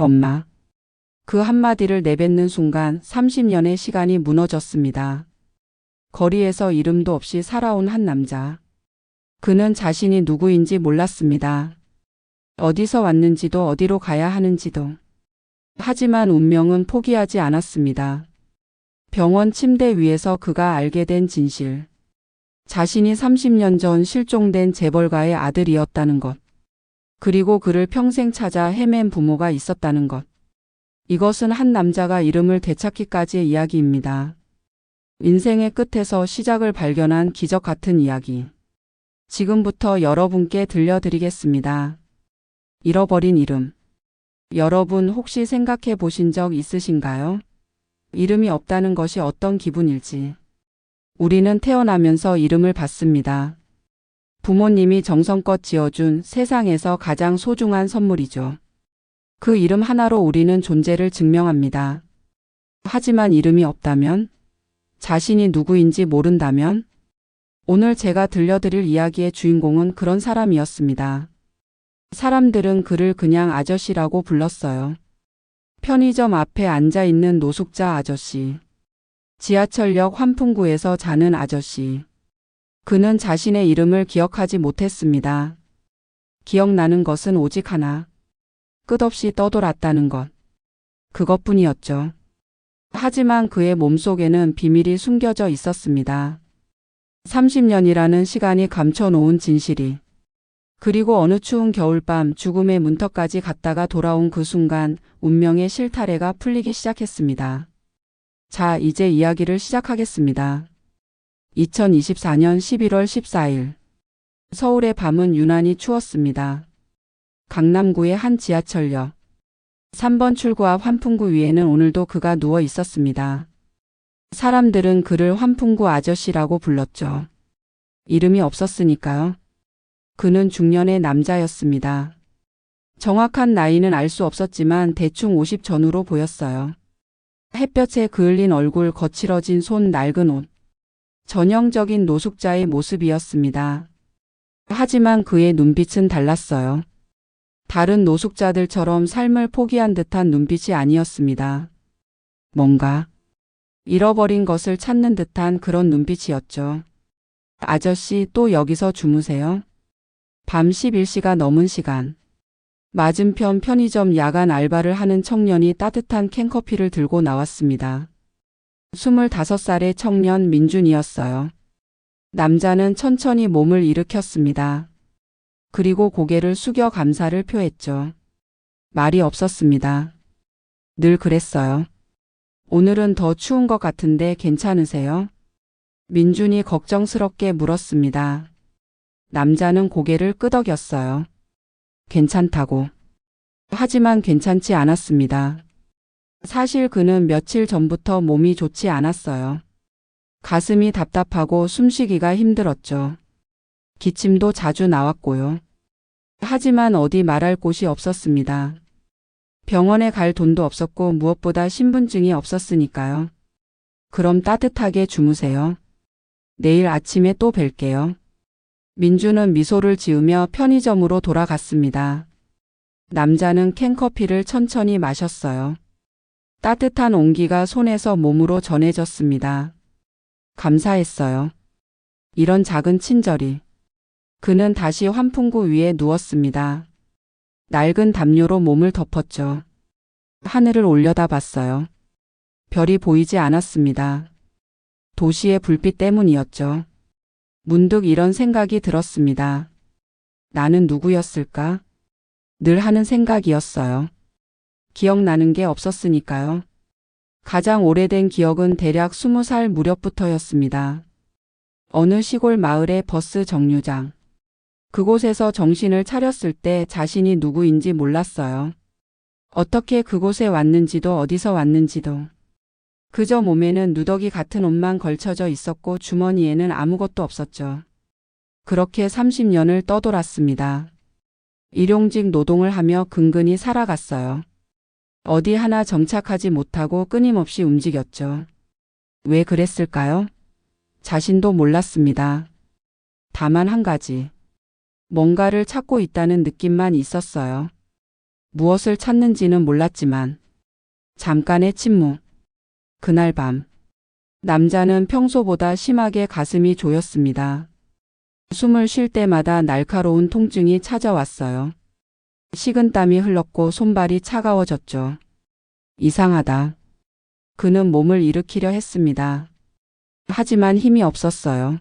엄마. 그 한마디를 내뱉는 순간 30년의 시간이 무너졌습니다. 거리에서 이름도 없이 살아온 한 남자. 그는 자신이 누구인지 몰랐습니다. 어디서 왔는지도 어디로 가야 하는지도. 하지만 운명은 포기하지 않았습니다. 병원 침대 위에서 그가 알게 된 진실. 자신이 30년 전 실종된 재벌가의 아들이었다는 것. 그리고 그를 평생 찾아 헤맨 부모가 있었다는 것. 이것은 한 남자가 이름을 되찾기까지의 이야기입니다. 인생의 끝에서 시작을 발견한 기적 같은 이야기. 지금부터 여러분께 들려드리겠습니다. 잃어버린 이름. 여러분 혹시 생각해 보신 적 있으신가요? 이름이 없다는 것이 어떤 기분일지. 우리는 태어나면서 이름을 받습니다. 부모님이 정성껏 지어준 세상에서 가장 소중한 선물이죠. 그 이름 하나로 우리는 존재를 증명합니다. 하지만 이름이 없다면? 자신이 누구인지 모른다면? 오늘 제가 들려드릴 이야기의 주인공은 그런 사람이었습니다. 사람들은 그를 그냥 아저씨라고 불렀어요. 편의점 앞에 앉아 있는 노숙자 아저씨. 지하철역 환풍구에서 자는 아저씨. 그는 자신의 이름을 기억하지 못했습니다. 기억나는 것은 오직 하나. 끝없이 떠돌았다는 것. 그것뿐이었죠. 하지만 그의 몸속에는 비밀이 숨겨져 있었습니다. 30년이라는 시간이 감춰놓은 진실이. 그리고 어느 추운 겨울밤 죽음의 문턱까지 갔다가 돌아온 그 순간 운명의 실타래가 풀리기 시작했습니다. 자, 이제 이야기를 시작하겠습니다. 2024년 11월 14일. 서울의 밤은 유난히 추웠습니다. 강남구의 한 지하철역. 3번 출구 앞 환풍구 위에는 오늘도 그가 누워 있었습니다. 사람들은 그를 환풍구 아저씨라고 불렀죠. 이름이 없었으니까요. 그는 중년의 남자였습니다. 정확한 나이는 알 수 없었지만 대충 50 전후로 보였어요. 햇볕에 그을린 얼굴, 거칠어진 손, 낡은 옷. 전형적인 노숙자의 모습이었습니다. 하지만 그의 눈빛은 달랐어요. 다른 노숙자들처럼 삶을 포기한 듯한 눈빛이 아니었습니다. 뭔가 잃어버린 것을 찾는 듯한 그런 눈빛이었죠. 아저씨, 또 여기서 주무세요? 밤 11시가 넘은 시간. 맞은편 편의점 야간 알바를 하는 청년이 따뜻한 캔커피를 들고 나왔습니다. 25살의 청년 민준이었어요. 남자는 천천히 몸을 일으켰습니다. 그리고 고개를 숙여 감사를 표했죠. 말이 없었습니다. 늘 그랬어요. 오늘은 더 추운 것 같은데 괜찮으세요? 민준이 걱정스럽게 물었습니다. 남자는 고개를 끄덕였어요. 괜찮다고. 하지만 괜찮지 않았습니다. 사실 그는 며칠 전부터 몸이 좋지 않았어요. 가슴이 답답하고 숨쉬기가 힘들었죠. 기침도 자주 나왔고요. 하지만 어디 말할 곳이 없었습니다. 병원에 갈 돈도 없었고 무엇보다 신분증이 없었으니까요. 그럼 따뜻하게 주무세요. 내일 아침에 또 뵐게요. 민주는 미소를 지으며 편의점으로 돌아갔습니다. 남자는 캔커피를 천천히 마셨어요. 따뜻한 온기가 손에서 몸으로 전해졌습니다. 감사했어요. 이런 작은 친절이. 그는 다시 환풍구 위에 누웠습니다. 낡은 담요로 몸을 덮었죠. 하늘을 올려다봤어요. 별이 보이지 않았습니다. 도시의 불빛 때문이었죠. 문득 이런 생각이 들었습니다. 나는 누구였을까? 늘 하는 생각이었어요. 기억나는 게 없었으니까요. 가장 오래된 기억은 대략 20살 무렵부터였습니다. 어느 시골 마을의 버스 정류장. 그곳에서 정신을 차렸을 때 자신이 누구인지 몰랐어요. 어떻게 그곳에 왔는지도 어디서 왔는지도. 그저 몸에는 누더기 같은 옷만 걸쳐져 있었고 주머니에는 아무것도 없었죠. 그렇게 30년을 떠돌았습니다. 일용직 노동을 하며 근근히 살아갔어요. 어디 하나 정착하지 못하고 끊임없이 움직였죠. 왜 그랬을까요? 자신도 몰랐습니다. 다만 한 가지. 뭔가를 찾고 있다는 느낌만 있었어요. 무엇을 찾는지는 몰랐지만 잠깐의 침묵. 그날 밤 남자는 평소보다 심하게 가슴이 조였습니다. 숨을 쉴 때마다 날카로운 통증이 찾아왔어요. 식은땀이 흘렀고 손발이 차가워졌죠. 이상하다. 그는 몸을 일으키려 했습니다. 하지만 힘이 없었어요.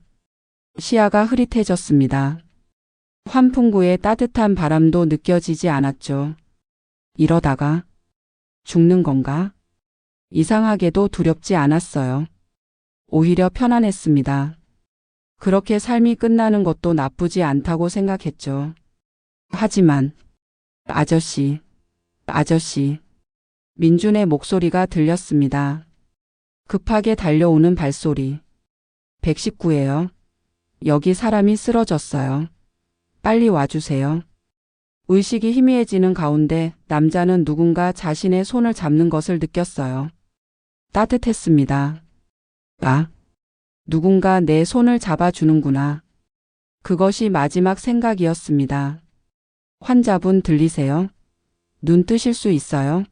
시야가 흐릿해졌습니다. 환풍구의 따뜻한 바람도 느껴지지 않았죠. 이러다가 죽는 건가? 이상하게도 두렵지 않았어요. 오히려 편안했습니다. 그렇게 삶이 끝나는 것도 나쁘지 않다고 생각했죠. 하지만 아저씨, 민준의 목소리가 들렸습니다. 급하게 달려오는 발소리. 119예요. 여기 사람이 쓰러졌어요. 빨리 와주세요. 의식이 희미해지는 가운데 남자는 누군가 자신의 손을 잡는 것을 느꼈어요. 따뜻했습니다. 아, 누군가 내 손을 잡아주는구나. 그것이 마지막 생각이었습니다. 환자분 들리세요? 눈 뜨실 수 있어요?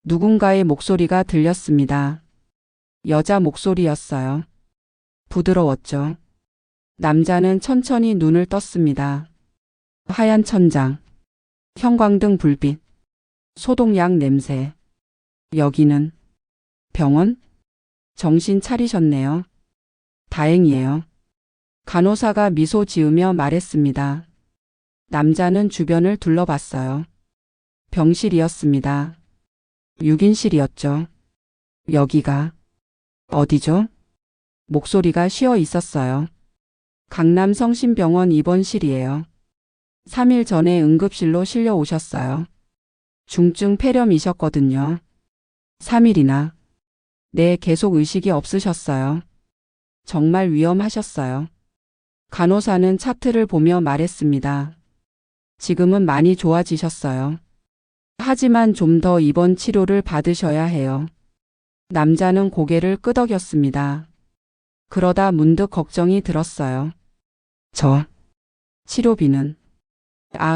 누군가의 목소리가 들렸습니다. 여자 목소리였어요. 부드러웠죠. 남자는 천천히 눈을 떴습니다. 하얀 천장, 형광등 불빛, 소독약 냄새. 여기는 병원? 정신 차리셨네요. 다행이에요. 간호사가 미소 지으며 말했습니다. 남자는 주변을 둘러봤어요. 병실이었습니다. 6인실이었죠. 여기가 어디죠? 목소리가 쉬어 있었어요. 강남 성심병원 입원실이에요. 3일 전에 응급실로 실려 오셨어요. 중증 폐렴이셨거든요. 3일이나. 네, 계속 의식이 없으셨어요. 정말 위험하셨어요. 간호사는 차트를 보며 말했습니다. 지금은 많이 좋아지셨어요. 하지만 좀 더 입원 치료를 받으셔야 해요. 남자는 고개를 끄덕였습니다. 그러다 문득 걱정이 들었어요. 치료비는?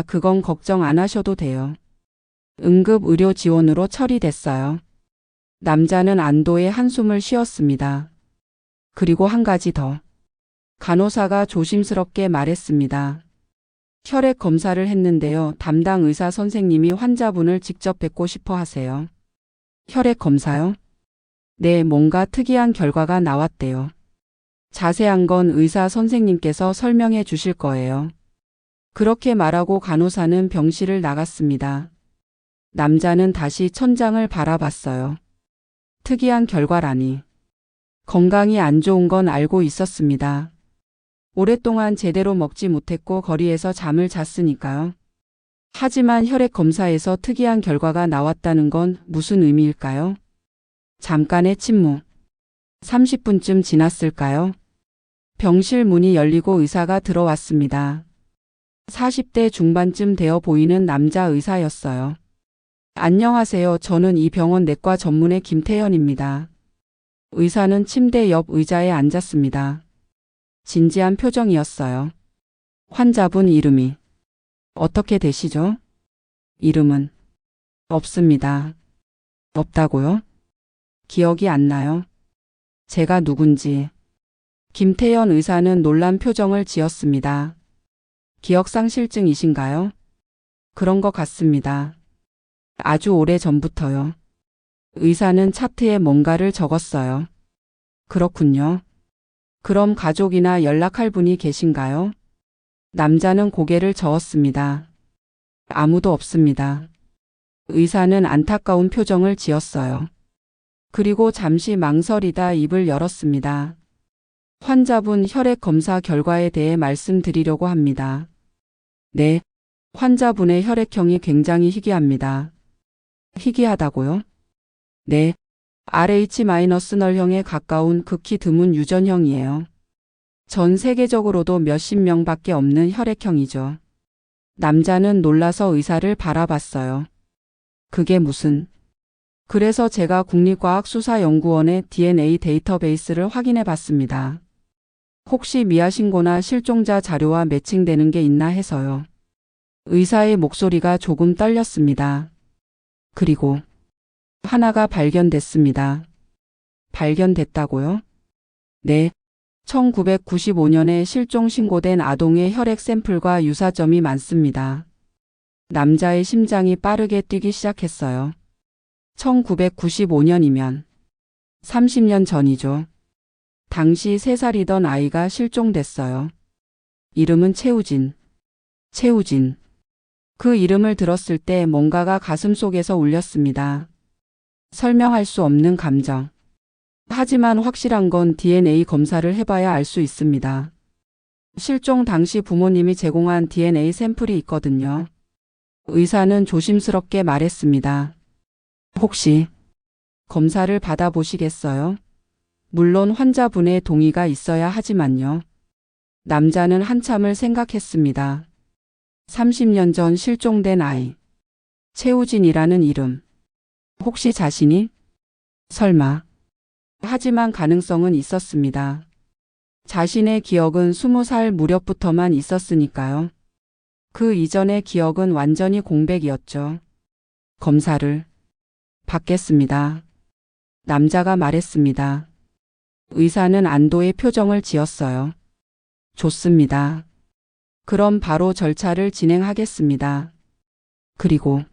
그건 걱정 안 하셔도 돼요. 응급의료 지원으로 처리됐어요. 남자는 안도의 한숨을 쉬었습니다. 그리고 한 가지 더. 간호사가 조심스럽게 말했습니다. 혈액 검사를 했는데요. 담당 의사 선생님이 환자분을 직접 뵙고 싶어 하세요. 혈액 검사요? 네, 뭔가 특이한 결과가 나왔대요. 자세한 건 의사 선생님께서 설명해 주실 거예요. 그렇게 말하고 간호사는 병실을 나갔습니다. 남자는 다시 천장을 바라봤어요. 특이한 결과라니. 건강이 안 좋은 건 알고 있었습니다. 오랫동안 제대로 먹지 못했고 거리에서 잠을 잤으니까요. 하지만 혈액 검사에서 특이한 결과가 나왔다는 건 무슨 의미일까요? 잠깐의 침묵. 30분쯤 지났을까요? 병실 문이 열리고 의사가 들어왔습니다. 40대 중반쯤 되어 보이는 남자 의사였어요. 안녕하세요. 저는 이 병원 내과 전문의 김태현입니다. 의사는 침대 옆 의자에 앉았습니다. 진지한 표정이었어요. 환자분 이름이 어떻게 되시죠? 이름은 없습니다. 없다고요? 기억이 안 나요? 제가 누군지. 김태현 의사는 놀란 표정을 지었습니다. 기억상실증이신가요? 그런 것 같습니다. 아주 오래 전부터요. 의사는 차트에 뭔가를 적었어요. 그렇군요. 그럼 가족이나 연락할 분이 계신가요? 남자는 고개를 저었습니다. 아무도 없습니다. 의사는 안타까운 표정을 지었어요. 그리고 잠시 망설이다 입을 열었습니다. 환자분 혈액 검사 결과에 대해 말씀드리려고 합니다. 네, 환자분의 혈액형이 굉장히 희귀합니다. 희귀하다고요? 네, RH-널형에 가까운 극히 드문 유전형이에요. 전 세계적으로도 몇십 명밖에 없는 혈액형이죠. 남자는 놀라서 의사를 바라봤어요. 그게 무슨... 그래서 제가 국립과학수사연구원의 DNA 데이터베이스를 확인해 봤습니다. 혹시 미아신고나 실종자 자료와 매칭되는 게 있나 해서요. 의사의 목소리가 조금 떨렸습니다. 그리고 하나가 발견됐습니다. 발견됐다고요? 네. 1995년에 실종 신고된 아동의 혈액 샘플과 유사점이 많습니다. 남자의 심장이 빠르게 뛰기 시작했어요. 1995년이면 30년 전이죠. 당시 3살이던 아이가 실종됐어요. 이름은 최우진. 최우진. 그 이름을 들었을 때 뭔가가 가슴속에서 울렸습니다. 설명할 수 없는 감정. 하지만 확실한 건 DNA 검사를 해봐야 알 수 있습니다. 실종 당시 부모님이 제공한 DNA 샘플이 있거든요. 의사는 조심스럽게 말했습니다. 혹시 검사를 받아보시겠어요? 물론 환자분의 동의가 있어야 하지만요. 남자는 한참을 생각했습니다. 30년 전 실종된 아이. 최우진이라는 이름. 혹시 자신이? 설마. 하지만 가능성은 있었습니다. 자신의 기억은 20살 무렵부터만 있었으니까요. 그 이전의 기억은 완전히 공백이었죠. 검사를 받겠습니다. 남자가 말했습니다. 의사는 안도의 표정을 지었어요. 좋습니다. 그럼 바로 절차를 진행하겠습니다. 그리고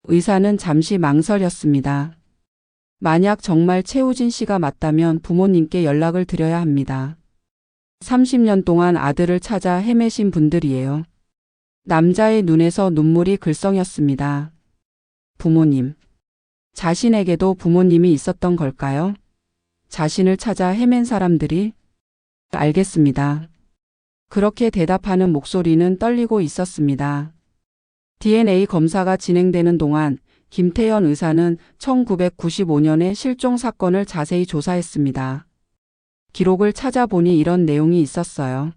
의사는 잠시 망설였습니다. 만약 정말 최우진 씨가 맞다면 부모님께 연락을 드려야 합니다. 30년 동안 아들을 찾아 헤매신 분들이에요. 남자의 눈에서 눈물이 글썽였습니다. 부모님. 자신에게도 부모님이 있었던 걸까요? 자신을 찾아 헤맨 사람들이? 알겠습니다. 그렇게 대답하는 목소리는 떨리고 있었습니다. DNA 검사가 진행되는 동안 김태현 의사는 1995년의 실종 사건을 자세히 조사했습니다. 기록을 찾아보니 이런 내용이 있었어요.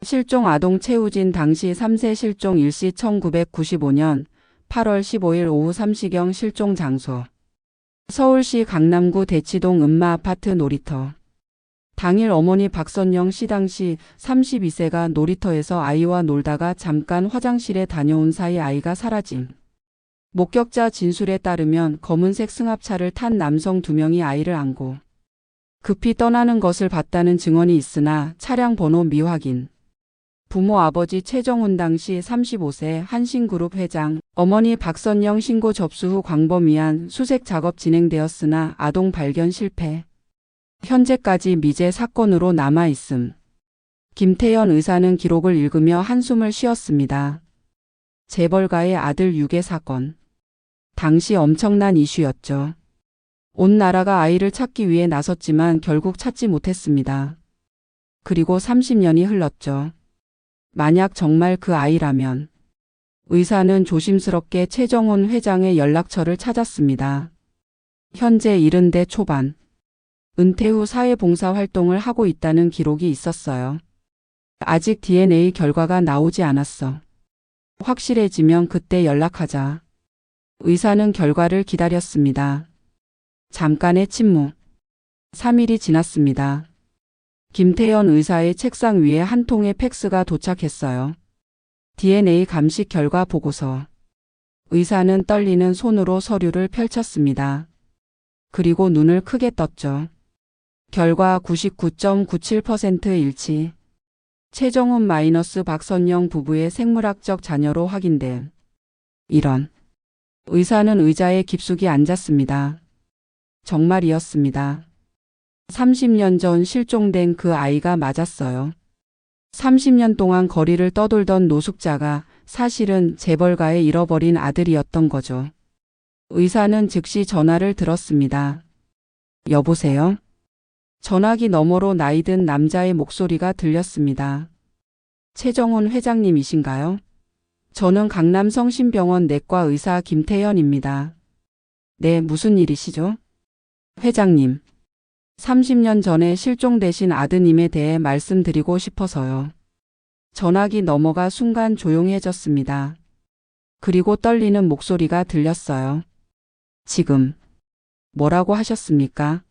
실종 아동 최우진 당시 3세 실종 일시 1995년 8월 15일 오후 3시경 실종 장소. 서울시 강남구 대치동 은마 아파트 놀이터. 당일 어머니 박선영 씨 당시 32세가 놀이터에서 아이와 놀다가 잠깐 화장실에 다녀온 사이 아이가 사라짐. 목격자 진술에 따르면 검은색 승합차를 탄 남성 2명이 아이를 안고 급히 떠나는 것을 봤다는 증언이 있으나 차량 번호 미확인. 부모 아버지 최정훈 당시 35세 한신그룹 회장, 어머니 박선영 신고 접수 후 광범위한 수색 작업 진행되었으나 아동 발견 실패. 현재까지 미제 사건으로 남아있음. 김태현 의사는 기록을 읽으며 한숨을 쉬었습니다. 재벌가의 아들 유괴 사건. 당시 엄청난 이슈였죠. 온 나라가 아이를 찾기 위해 나섰지만 결국 찾지 못했습니다. 그리고 30년이 흘렀죠. 만약 정말 그 아이라면. 의사는 조심스럽게 최정훈 회장의 연락처를 찾았습니다. 현재 70대 초반. 은퇴 후 사회봉사 활동을 하고 있다는 기록이 있었어요. 아직 DNA 결과가 나오지 않았어. 확실해지면 그때 연락하자. 의사는 결과를 기다렸습니다. 잠깐의 침묵. 3일이 지났습니다. 김태현 의사의 책상 위에 한 통의 팩스가 도착했어요. DNA 감식 결과 보고서. 의사는 떨리는 손으로 서류를 펼쳤습니다. 그리고 눈을 크게 떴죠. 결과 99.97% 일치. 최정훈 마이너스 박선영 부부의 생물학적 자녀로 확인됨. 이런. 의사는 의자에 깊숙이 앉았습니다. 정말이었습니다. 30년 전 실종된 그 아이가 맞았어요. 30년 동안 거리를 떠돌던 노숙자가 사실은 재벌가의 잃어버린 아들이었던 거죠. 의사는 즉시 전화를 들었습니다. 여보세요? 전화기 너머로 나이든 남자의 목소리가 들렸습니다. 최정훈 회장님이신가요? 저는 강남 성심병원 내과 의사 김태현입니다. 네, 무슨 일이시죠? 회장님, 30년 전에 실종되신 아드님에 대해 말씀드리고 싶어서요. 전화기 너머가 순간 조용해졌습니다. 그리고 떨리는 목소리가 들렸어요. 지금 뭐라고 하셨습니까?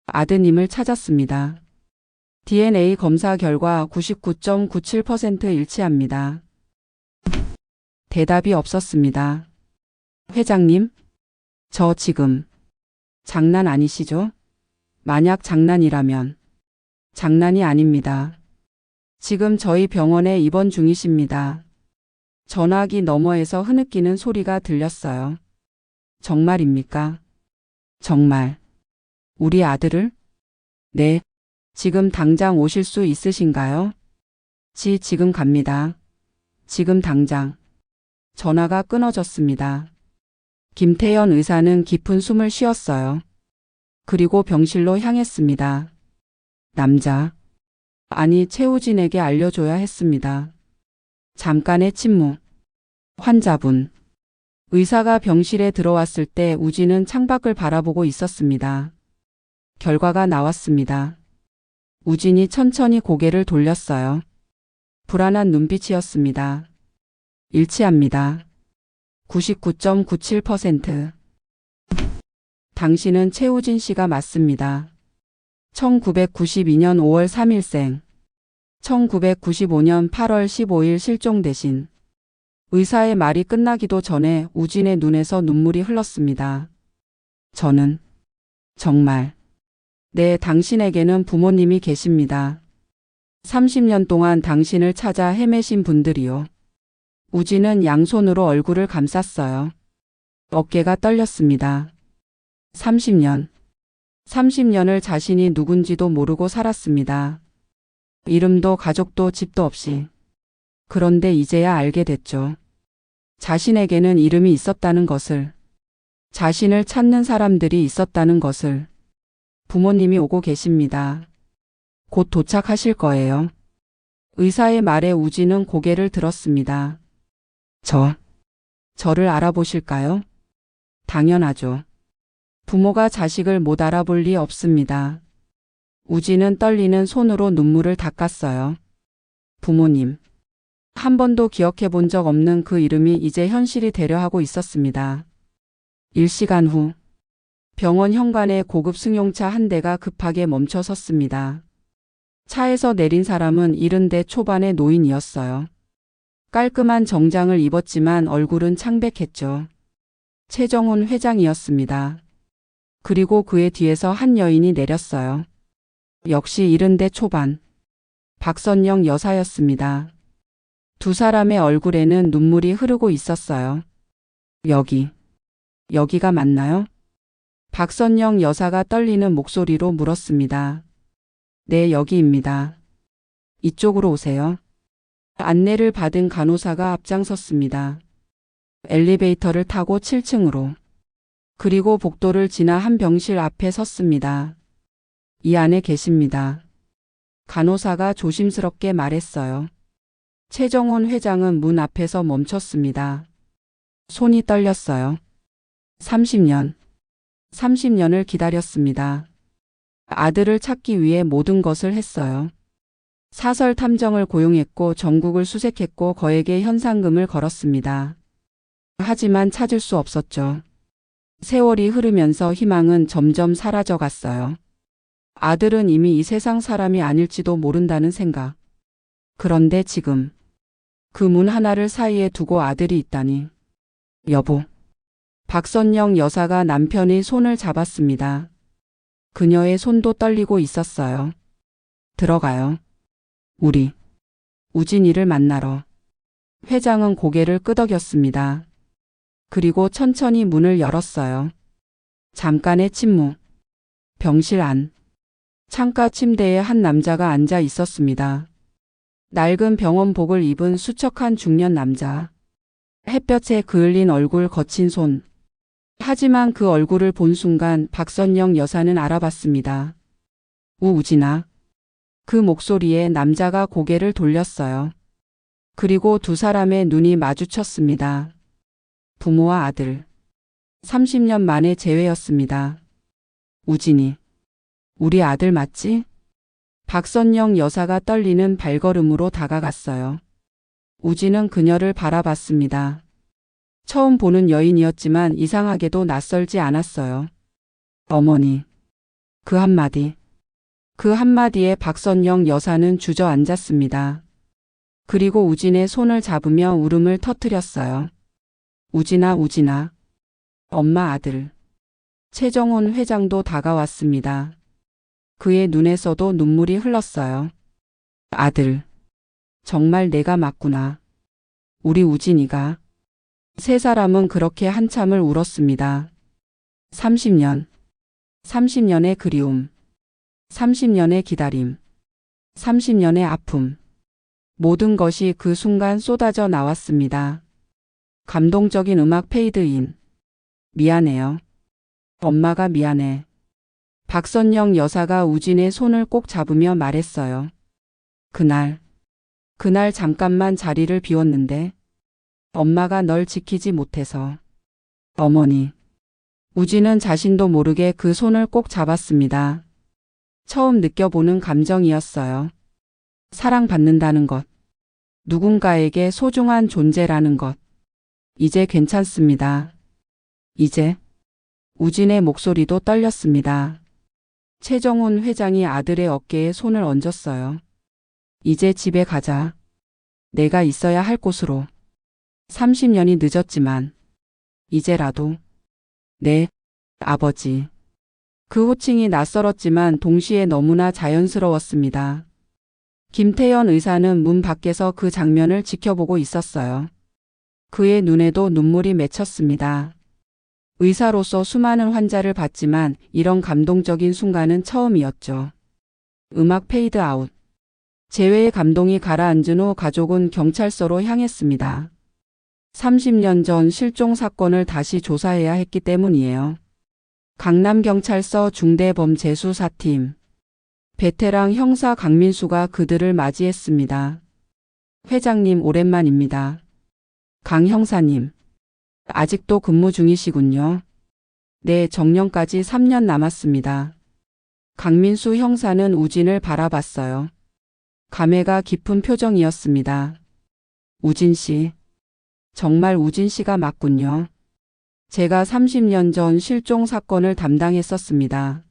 아드님을 찾았습니다. DNA 검사 결과 99.97% 일치합니다. 대답이 없었습니다. 회장님, 저 지금 장난 아니시죠? 만약 장난이라면 장난이 아닙니다. 지금 저희 병원에 입원 중이십니다. 전화기 너머에서 흐느끼는 소리가 들렸어요. 정말입니까? 정말. 우리 아들을? 네. 지금 당장 오실 수 있으신가요? 지금 갑니다. 지금 당장. 전화가 끊어졌습니다. 김태현 의사는 깊은 숨을 쉬었어요. 그리고 병실로 향했습니다. 남자. 아니, 최우진에게 알려줘야 했습니다. 잠깐의 침묵. 환자분. 의사가 병실에 들어왔을 때 우진은 창밖을 바라보고 있었습니다. 결과가 나왔습니다. 우진이 천천히 고개를 돌렸어요. 불안한 눈빛이었습니다. 일치합니다. 99.97%. 당신은 최우진 씨가 맞습니다. 1992년 5월 3일생. 1995년 8월 15일 실종되신. 의사의 말이 끝나기도 전에 우진의 눈에서 눈물이 흘렀습니다. 저는 정말 네, 당신에게는 부모님이 계십니다. 30년 동안 당신을 찾아 헤매신 분들이요. 우진은 양손으로 얼굴을 감쌌어요. 어깨가 떨렸습니다. 30년을 자신이 누군지도 모르고 살았습니다. 이름도 가족도 집도 없이. 그런데 이제야 알게 됐죠. 자신에게는 이름이 있었다는 것을, 자신을 찾는 사람들이 있었다는 것을. 부모님이 오고 계십니다. 곧 도착하실 거예요. 의사의 말에 우진은 고개를 들었습니다. 저를 알아보실까요? 당연하죠. 부모가 자식을 못 알아볼 리 없습니다. 우진은 떨리는 손으로 눈물을 닦았어요. 부모님. 한 번도 기억해 본 적 없는 그 이름이 이제 현실이 되려 하고 있었습니다. 1시간 후. 병원 현관에 고급 승용차 한 대가 급하게 멈춰 섰습니다. 차에서 내린 사람은 70대 초반의 노인이었어요. 깔끔한 정장을 입었지만 얼굴은 창백했죠. 최정훈 회장이었습니다. 그리고 그의 뒤에서 한 여인이 내렸어요. 역시 70대 초반. 박선영 여사였습니다. 두 사람의 얼굴에는 눈물이 흐르고 있었어요. 여기가 맞나요? 박선영 여사가 떨리는 목소리로 물었습니다. 네, 여기입니다. 이쪽으로 오세요. 안내를 받은 간호사가 앞장섰습니다. 엘리베이터를 타고 7층으로. 그리고 복도를 지나 한 병실 앞에 섰습니다. 이 안에 계십니다. 간호사가 조심스럽게 말했어요. 최정훈 회장은 문 앞에서 멈췄습니다. 손이 떨렸어요. 30년을 기다렸습니다. 아들을 찾기 위해 모든 것을 했어요. 사설 탐정을 고용했고 전국을 수색했고 거액의 현상금을 걸었습니다. 하지만 찾을 수 없었죠. 세월이 흐르면서 희망은 점점 사라져 갔어요. 아들은 이미 이 세상 사람이 아닐지도 모른다는 생각. 그런데 지금 그 문 하나를 사이에 두고 아들이 있다니. 여보. 박선영 여사가 남편의 손을 잡았습니다. 그녀의 손도 떨리고 있었어요. 들어가요. 우리 우진이를 만나러. 회장은 고개를 끄덕였습니다. 그리고 천천히 문을 열었어요. 잠깐의 침묵. 병실 안. 창가 침대에 한 남자가 앉아 있었습니다. 낡은 병원복을 입은 수척한 중년 남자. 햇볕에 그을린 얼굴, 거친 손. 하지만 그 얼굴을 본 순간 박선영 여사는 알아봤습니다. 우진아. 그 목소리에 남자가 고개를 돌렸어요. 그리고 두 사람의 눈이 마주쳤습니다. 부모와 아들. 30년 만의 재회였습니다. 우진이. 우리 아들 맞지? 박선영 여사가 떨리는 발걸음으로 다가갔어요. 우진은 그녀를 바라봤습니다. 처음 보는 여인이었지만 이상하게도 낯설지 않았어요. 어머니. 그 한마디에 박선영 여사는 주저앉았습니다. 그리고 우진의 손을 잡으며 울음을 터뜨렸어요. 우진아, 우진아. 엄마 아들. 최정훈 회장도 다가왔습니다. 그의 눈에서도 눈물이 흘렀어요. 아들. 정말 내가 맞구나. 우리 우진이가. 세 사람은 그렇게 한참을 울었습니다. 30년. 30년의 그리움. 30년의 기다림. 30년의 아픔. 모든 것이 그 순간 쏟아져 나왔습니다. 감동적인 음악 페이드인. 미안해요. 엄마가 미안해. 박선영 여사가 우진의 손을 꼭 잡으며 말했어요. 그날 잠깐만 자리를 비웠는데 엄마가 널 지키지 못해서. 어머니. 우진은 자신도 모르게 그 손을 꼭 잡았습니다. 처음 느껴보는 감정이었어요. 사랑받는다는 것. 누군가에게 소중한 존재라는 것. 이제 괜찮습니다. 이제. 우진의 목소리도 떨렸습니다. 최정훈 회장이 아들의 어깨에 손을 얹었어요. 이제 집에 가자. 내가 있어야 할 곳으로. 30년이 늦었지만 이제라도. 네, 아버지. 그 호칭이 낯설었지만 동시에 너무나 자연스러웠습니다. 김태현 의사는 문 밖에서 그 장면을 지켜보고 있었어요. 그의 눈에도 눈물이 맺혔습니다. 의사로서 수많은 환자를 봤지만 이런 감동적인 순간은 처음이었죠. 음악 페이드 아웃. 재회의 감동이 가라앉은 후 가족은 경찰서로 향했습니다. 30년 전 실종 사건을 다시 조사해야 했기 때문이에요. 강남경찰서 중대범죄수사팀. 베테랑 형사 강민수가 그들을 맞이했습니다. 회장님 오랜만입니다. 강 형사님. 아직도 근무 중이시군요. 네, 정년까지 3년 남았습니다. 강민수 형사는 우진을 바라봤어요. 감회가 깊은 표정이었습니다. 우진 씨. 정말 우진 씨가 맞군요. 제가 30년 전 실종 사건을 담당했었습니다.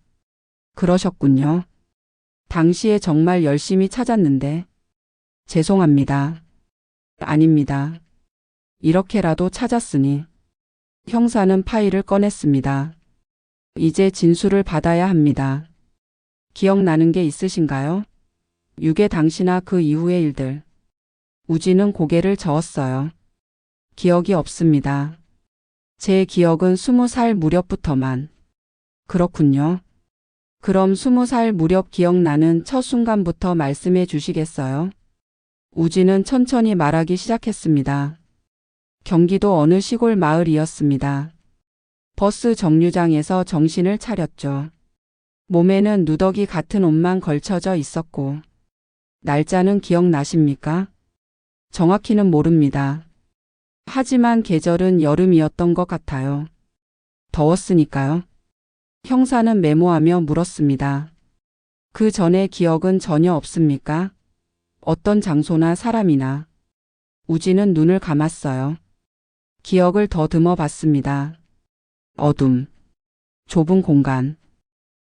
그러셨군요. 당시에 정말 열심히 찾았는데. 죄송합니다. 아닙니다. 이렇게라도 찾았으니. 형사는 파일을 꺼냈습니다. 이제 진술을 받아야 합니다. 기억나는 게 있으신가요? 유괴 당시나 그 이후의 일들. 우진은 고개를 저었어요. 기억이 없습니다. 제 기억은 20살 무렵부터만. 그렇군요. 그럼 20살 무렵 기억나는 첫 순간부터 말씀해 주시겠어요? 우진은 천천히 말하기 시작했습니다. 경기도 어느 시골 마을이었습니다. 버스 정류장에서 정신을 차렸죠. 몸에는 누더기 같은 옷만 걸쳐져 있었고. 날짜는 기억나십니까? 정확히는 모릅니다. 하지만 계절은 여름이었던 것 같아요. 더웠으니까요. 형사는 메모하며 물었습니다. 그 전의 기억은 전혀 없습니까? 어떤 장소나 사람이나. 우진은 눈을 감았어요. 기억을 더듬어 봤습니다. 어둠. 좁은 공간.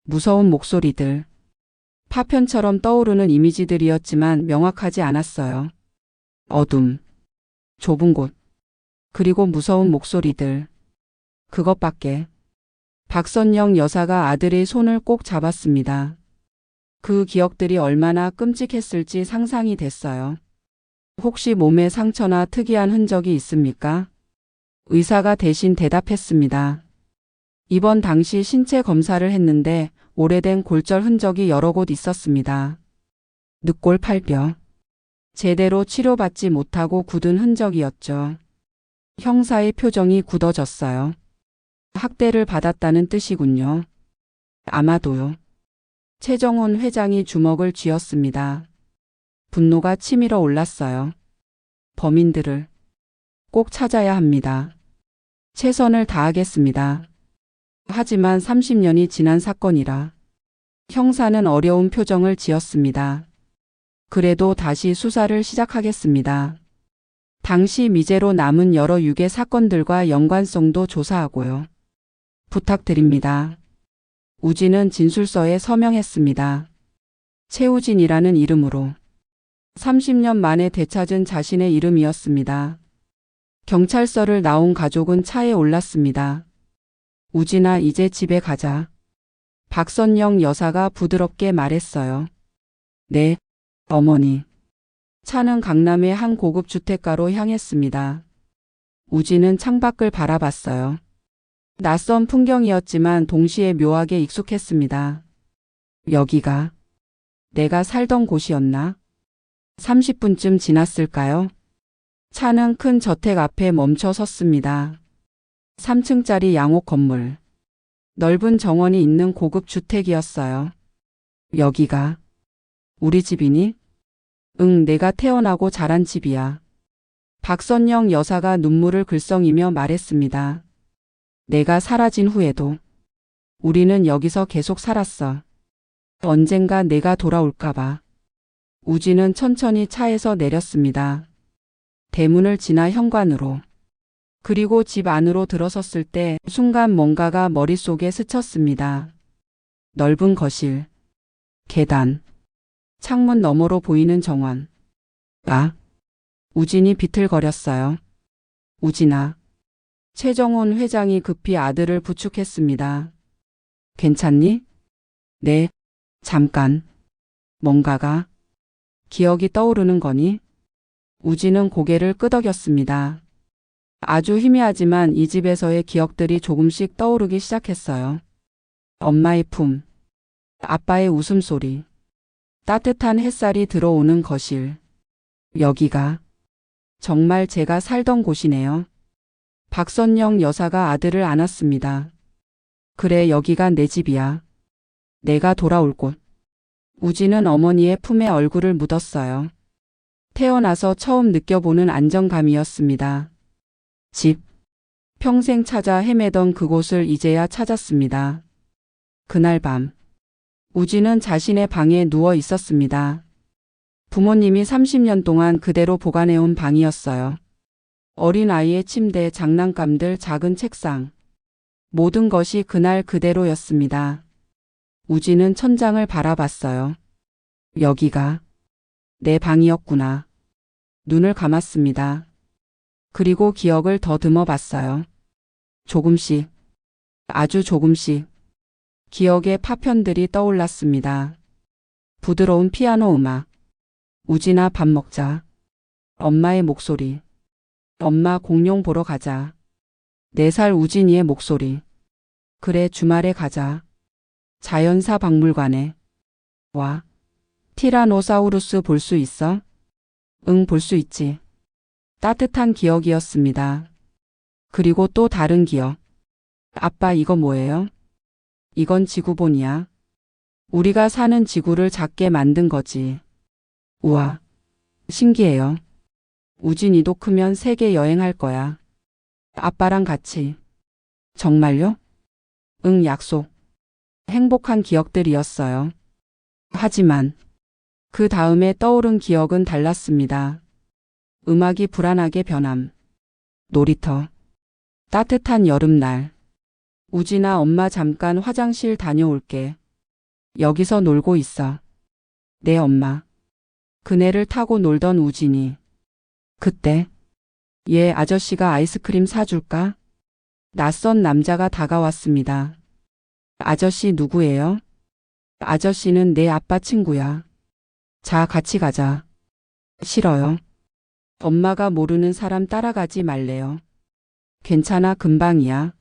무서운 목소리들. 파편처럼 떠오르는 이미지들이었지만 명확하지 않았어요. 어둠. 좁은 곳. 그리고 무서운 목소리들. 그것밖에. 박선영 여사가 아들의 손을 꼭 잡았습니다. 그 기억들이 얼마나 끔찍했을지 상상이 됐어요. 혹시 몸에 상처나 특이한 흔적이 있습니까? 의사가 대신 대답했습니다. 입원 당시 신체 검사를 했는데 오래된 골절 흔적이 여러 곳 있었습니다. 늑골 팔뼈. 제대로 치료받지 못하고 굳은 흔적이었죠. 형사의 표정이 굳어졌어요. 학대를 받았다는 뜻이군요. 아마도요. 최정훈 회장이 주먹을 쥐었습니다. 분노가 치밀어 올랐어요. 범인들을 꼭 찾아야 합니다. 최선을 다하겠습니다. 하지만 30년이 지난 사건이라. 형사는 어려운 표정을 지었습니다. 그래도 다시 수사를 시작하겠습니다. 당시 미제로 남은 여러 유괴 사건들과 연관성도 조사하고요. 부탁드립니다. 우진은 진술서에 서명했습니다. 최우진이라는 이름으로. 30년 만에 되찾은 자신의 이름이었습니다. 경찰서를 나온 가족은 차에 올랐습니다. 우진아, 이제 집에 가자. 박선영 여사가 부드럽게 말했어요. 네, 어머니. 차는 강남의 한 고급 주택가로 향했습니다. 우진은 창밖을 바라봤어요. 낯선 풍경이었지만 동시에 묘하게 익숙했습니다. 여기가 내가 살던 곳이었나? 30분쯤 지났을까요? 차는 큰 저택 앞에 멈춰 섰습니다. 3층짜리 양옥 건물. 넓은 정원이 있는 고급 주택이었어요. 여기가 우리 집이니? 응, 내가 태어나고 자란 집이야. 박선영 여사가 눈물을 글썽이며 말했습니다. 내가 사라진 후에도 우리는 여기서 계속 살았어. 언젠가 내가 돌아올까봐. 우진은 천천히 차에서 내렸습니다. 대문을 지나 현관으로, 그리고 집 안으로 들어섰을 때 순간 뭔가가 머릿속에 스쳤습니다. 넓은 거실, 계단, 창문 너머로 보이는 정원. 아, 우진이 비틀거렸어요. 우진아. 최정훈 회장이 급히 아들을 부축했습니다. 괜찮니? 네, 잠깐. 뭔가가 기억이 떠오르는 거니? 우진은 고개를 끄덕였습니다. 아주 희미하지만 이 집에서의 기억들이 조금씩 떠오르기 시작했어요. 엄마의 품, 아빠의 웃음소리, 따뜻한 햇살이 들어오는 거실. 여기가 정말 제가 살던 곳이네요. 박선영 여사가 아들을 안았습니다. 그래, 여기가 내 집이야. 내가 돌아올 곳. 우진은 어머니의 품에 얼굴을 묻었어요. 태어나서 처음 느껴보는 안정감이었습니다. 집. 평생 찾아 헤매던 그곳을 이제야 찾았습니다. 그날 밤, 우진은 자신의 방에 누워 있었습니다. 부모님이 30년 동안 그대로 보관해온 방이었어요. 어린 아이의 침대, 장난감들, 작은 책상. 모든 것이 그날 그대로였습니다. 우진은 천장을 바라봤어요. 여기가 내 방이었구나. 눈을 감았습니다. 그리고 기억을 더듬어 봤어요. 조금씩, 아주 조금씩 기억의 파편들이 떠올랐습니다. 부드러운 피아노 음악. 우진아, 밥 먹자. 엄마의 목소리. 엄마, 공룡 보러 가자. 4살 우진이의 목소리. 그래, 주말에 가자. 자연사 박물관에. 와. 티라노사우루스 볼 수 있어? 응, 볼 수 있지. 따뜻한 기억이었습니다. 그리고 또 다른 기억. 아빠, 이거 뭐예요? 이건 지구본이야. 우리가 사는 지구를 작게 만든 거지. 우와. 신기해요. 우진이도 크면 세계 여행할 거야. 아빠랑 같이. 정말요? 응, 약속. 행복한 기억들이었어요. 하지만 그 다음에 떠오른 기억은 달랐습니다. 음악이 불안하게 변함. 놀이터. 따뜻한 여름날. 우진아, 엄마 잠깐 화장실 다녀올게. 여기서 놀고 있어. 네, 엄마. 그네를 타고 놀던 우진이. 그때 얘 아저씨가 아이스크림 사줄까? 낯선 남자가 다가왔습니다. 아저씨 누구예요? 아저씨는 내 아빠 친구야. 자, 같이 가자. 싫어요. 엄마가 모르는 사람 따라가지 말래요. 괜찮아, 금방이야.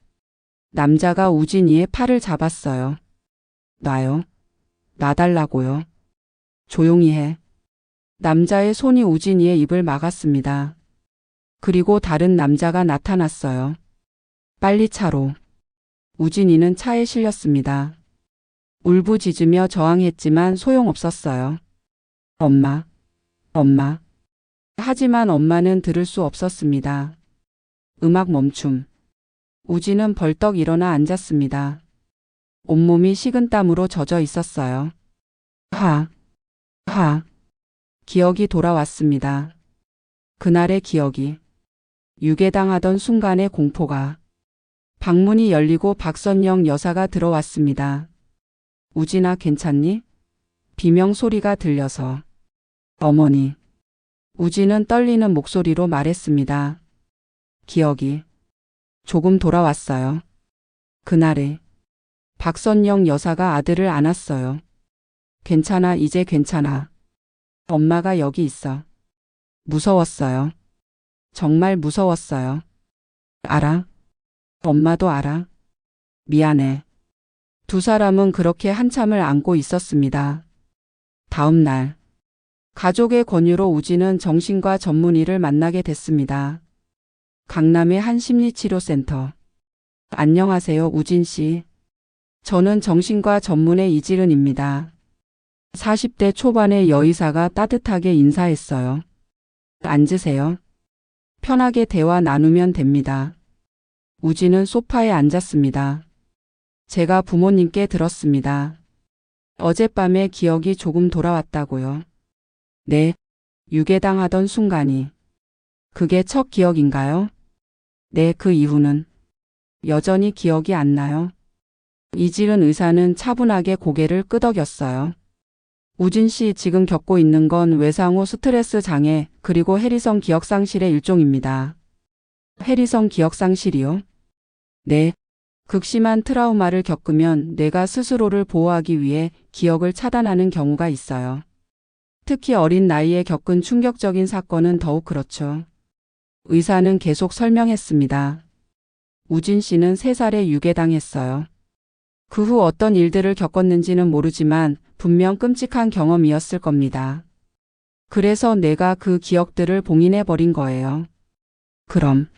남자가 우진이의 팔을 잡았어요. 놔요. 놔달라고요. 조용히 해. 남자의 손이 우진이의 입을 막았습니다. 그리고 다른 남자가 나타났어요. 빨리 차로. 우진이는 차에 실렸습니다. 울부짖으며 저항했지만 소용없었어요. 엄마, 엄마. 하지만 엄마는 들을 수 없었습니다. 음악 멈춤. 우진은 벌떡 일어나 앉았습니다. 온몸이 식은땀으로 젖어 있었어요. 하. 기억이 돌아왔습니다. 그날의 기억이. 유괴당하던 순간의 공포가. 방문이 열리고 박선영 여사가 들어왔습니다. 우진아, 괜찮니? 비명 소리가 들려서. 어머니. 우진은 떨리는 목소리로 말했습니다. 기억이 조금 돌아왔어요. 그날에 박선영 여사가 아들을 안았어요. 괜찮아, 이제 괜찮아. 엄마가 여기 있어. 무서웠어요. 정말 무서웠어요. 알아? 엄마도 알아. 미안해. 두 사람은 그렇게 한참을 안고 있었습니다. 다음 날, 가족의 권유로 우진은 정신과 전문의를 만나게 됐습니다. 강남의 한 심리치료센터. 안녕하세요, 우진 씨. 저는 정신과 전문의 이지은입니다. 40대 초반의 여의사가 따뜻하게 인사했어요. 앉으세요. 편하게 대화 나누면 됩니다. 우진은 소파에 앉았습니다. 제가 부모님께 들었습니다. 어젯밤에 기억이 조금 돌아왔다고요. 네, 유괴당하던 순간이. 그게 첫 기억인가요? 네, 그 이후는 여전히 기억이 안 나요. 이지은 의사는 차분하게 고개를 끄덕였어요. 우진 씨 지금 겪고 있는 건 외상후 스트레스 장애 그리고 해리성 기억상실의 일종입니다. 해리성 기억상실이요? 네. 극심한 트라우마를 겪으면 뇌가 스스로를 보호하기 위해 기억을 차단하는 경우가 있어요. 특히 어린 나이에 겪은 충격적인 사건은 더욱 그렇죠. 의사는 계속 설명했습니다. 우진 씨는 3살에 유괴당했어요. 그 후 어떤 일들을 겪었는지는 모르지만 분명 끔찍한 경험이었을 겁니다. 그래서 내가 그 기억들을 봉인해버린 거예요. 그럼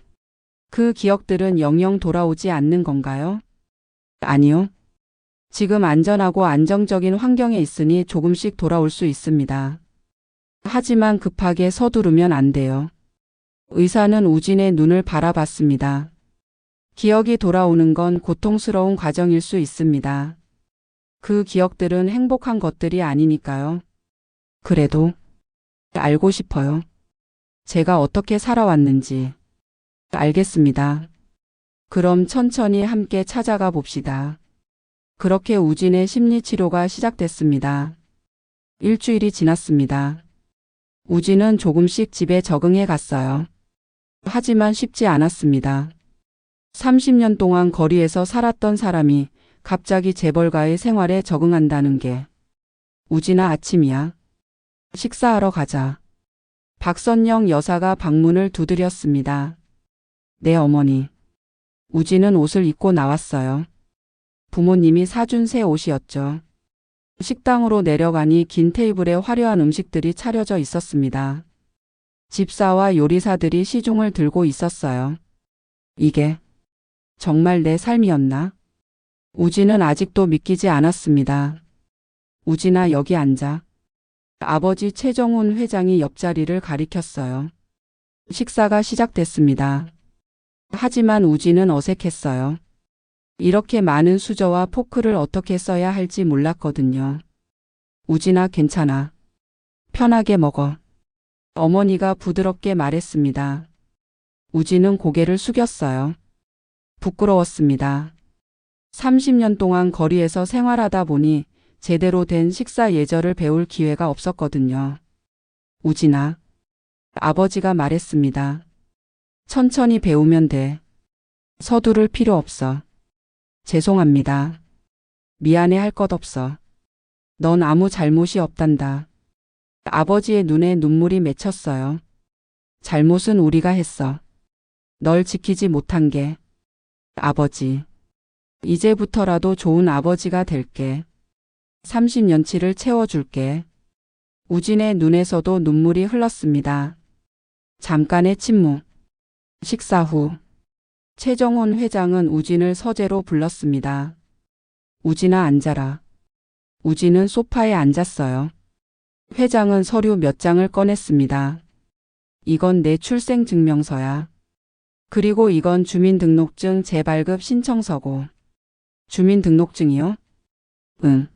그 기억들은 영영 돌아오지 않는 건가요? 아니요. 지금 안전하고 안정적인 환경에 있으니 조금씩 돌아올 수 있습니다. 하지만 급하게 서두르면 안 돼요. 의사는 우진의 눈을 바라봤습니다. 기억이 돌아오는 건 고통스러운 과정일 수 있습니다. 그 기억들은 행복한 것들이 아니니까요. 그래도 알고 싶어요. 제가 어떻게 살아왔는지. 알겠습니다. 그럼 천천히 함께 찾아가 봅시다. 그렇게 우진의 심리치료가 시작됐습니다. 일주일이 지났습니다. 우진은 조금씩 집에 적응해 갔어요. 하지만 쉽지 않았습니다. 30년 동안 거리에서 살았던 사람이 갑자기 재벌가의 생활에 적응한다는 게. 우진아, 아침이야. 식사하러 가자. 박선영 여사가 방문을 두드렸습니다. 네, 어머니. 우진은 옷을 입고 나왔어요. 부모님이 사준 새 옷이었죠. 식당으로 내려가니 긴 테이블에 화려한 음식들이 차려져 있었습니다. 집사와 요리사들이 시중을 들고 있었어요. 이게 정말 내 삶이었나? 우진은 아직도 믿기지 않았습니다. 우진아, 여기 앉아. 아버지 최정훈 회장이 옆자리를 가리켰어요. 식사가 시작됐습니다. 하지만 우진은 어색했어요. 이렇게 많은 수저와 포크를 어떻게 써야 할지 몰랐거든요. 우진아, 괜찮아. 편하게 먹어. 어머니가 부드럽게 말했습니다. 우진은 고개를 숙였어요. 부끄러웠습니다. 30년 동안 거리에서 생활하다 보니 제대로 된 식사 예절을 배울 기회가 없었거든요. 우진아, 아버지가 말했습니다. 천천히 배우면 돼. 서두를 필요 없어. 죄송합니다. 미안해 할 것 없어. 넌 아무 잘못이 없단다. 아버지의 눈에 눈물이 맺혔어요. 잘못은 우리가 했어. 널 지키지 못한 게. 아버지. 이제부터라도 좋은 아버지가 될게. 30년치를 채워줄게. 우진의 눈에서도 눈물이 흘렀습니다. 잠깐의 침묵. 식사 후 최정훈 회장은 우진을 서재로 불렀습니다. 우진아, 앉아라. 우진은 소파에 앉았어요. 회장은 서류 몇 장을 꺼냈습니다. 이건 내 출생증명서야. 그리고 이건 주민등록증 재발급 신청서고. 주민등록증이요? 응.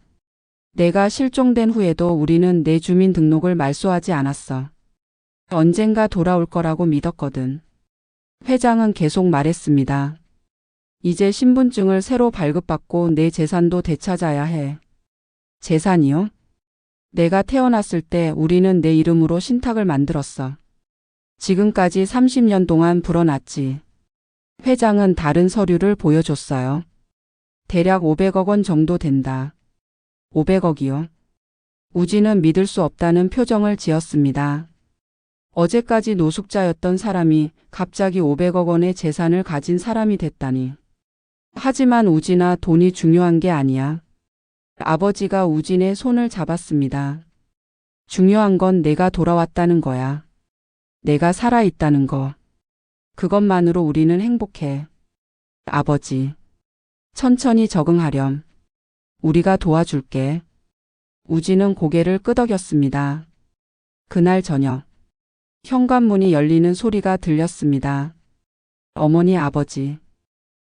내가 실종된 후에도 우리는 내 주민등록을 말소하지 않았어. 언젠가 돌아올 거라고 믿었거든. 회장은 계속 말했습니다. 이제 신분증을 새로 발급받고 내 재산도 되찾아야 해. 재산이요? 내가 태어났을 때 우리는 내 이름으로 신탁을 만들었어. 지금까지 30년 동안 불어났지. 회장은 다른 서류를 보여줬어요. 대략 500억 원 정도 된다. 500억이요? 우진은 믿을 수 없다는 표정을 지었습니다. 어제까지 노숙자였던 사람이 갑자기 500억 원의 재산을 가진 사람이 됐다니. 하지만 우진아, 돈이 중요한 게 아니야. 아버지가 우진의 손을 잡았습니다. 중요한 건 내가 돌아왔다는 거야. 내가 살아있다는 거. 그것만으로 우리는 행복해. 아버지. 천천히 적응하렴. 우리가 도와줄게. 우진은 고개를 끄덕였습니다. 그날 저녁. 현관문이 열리는 소리가 들렸습니다. 어머니, 아버지.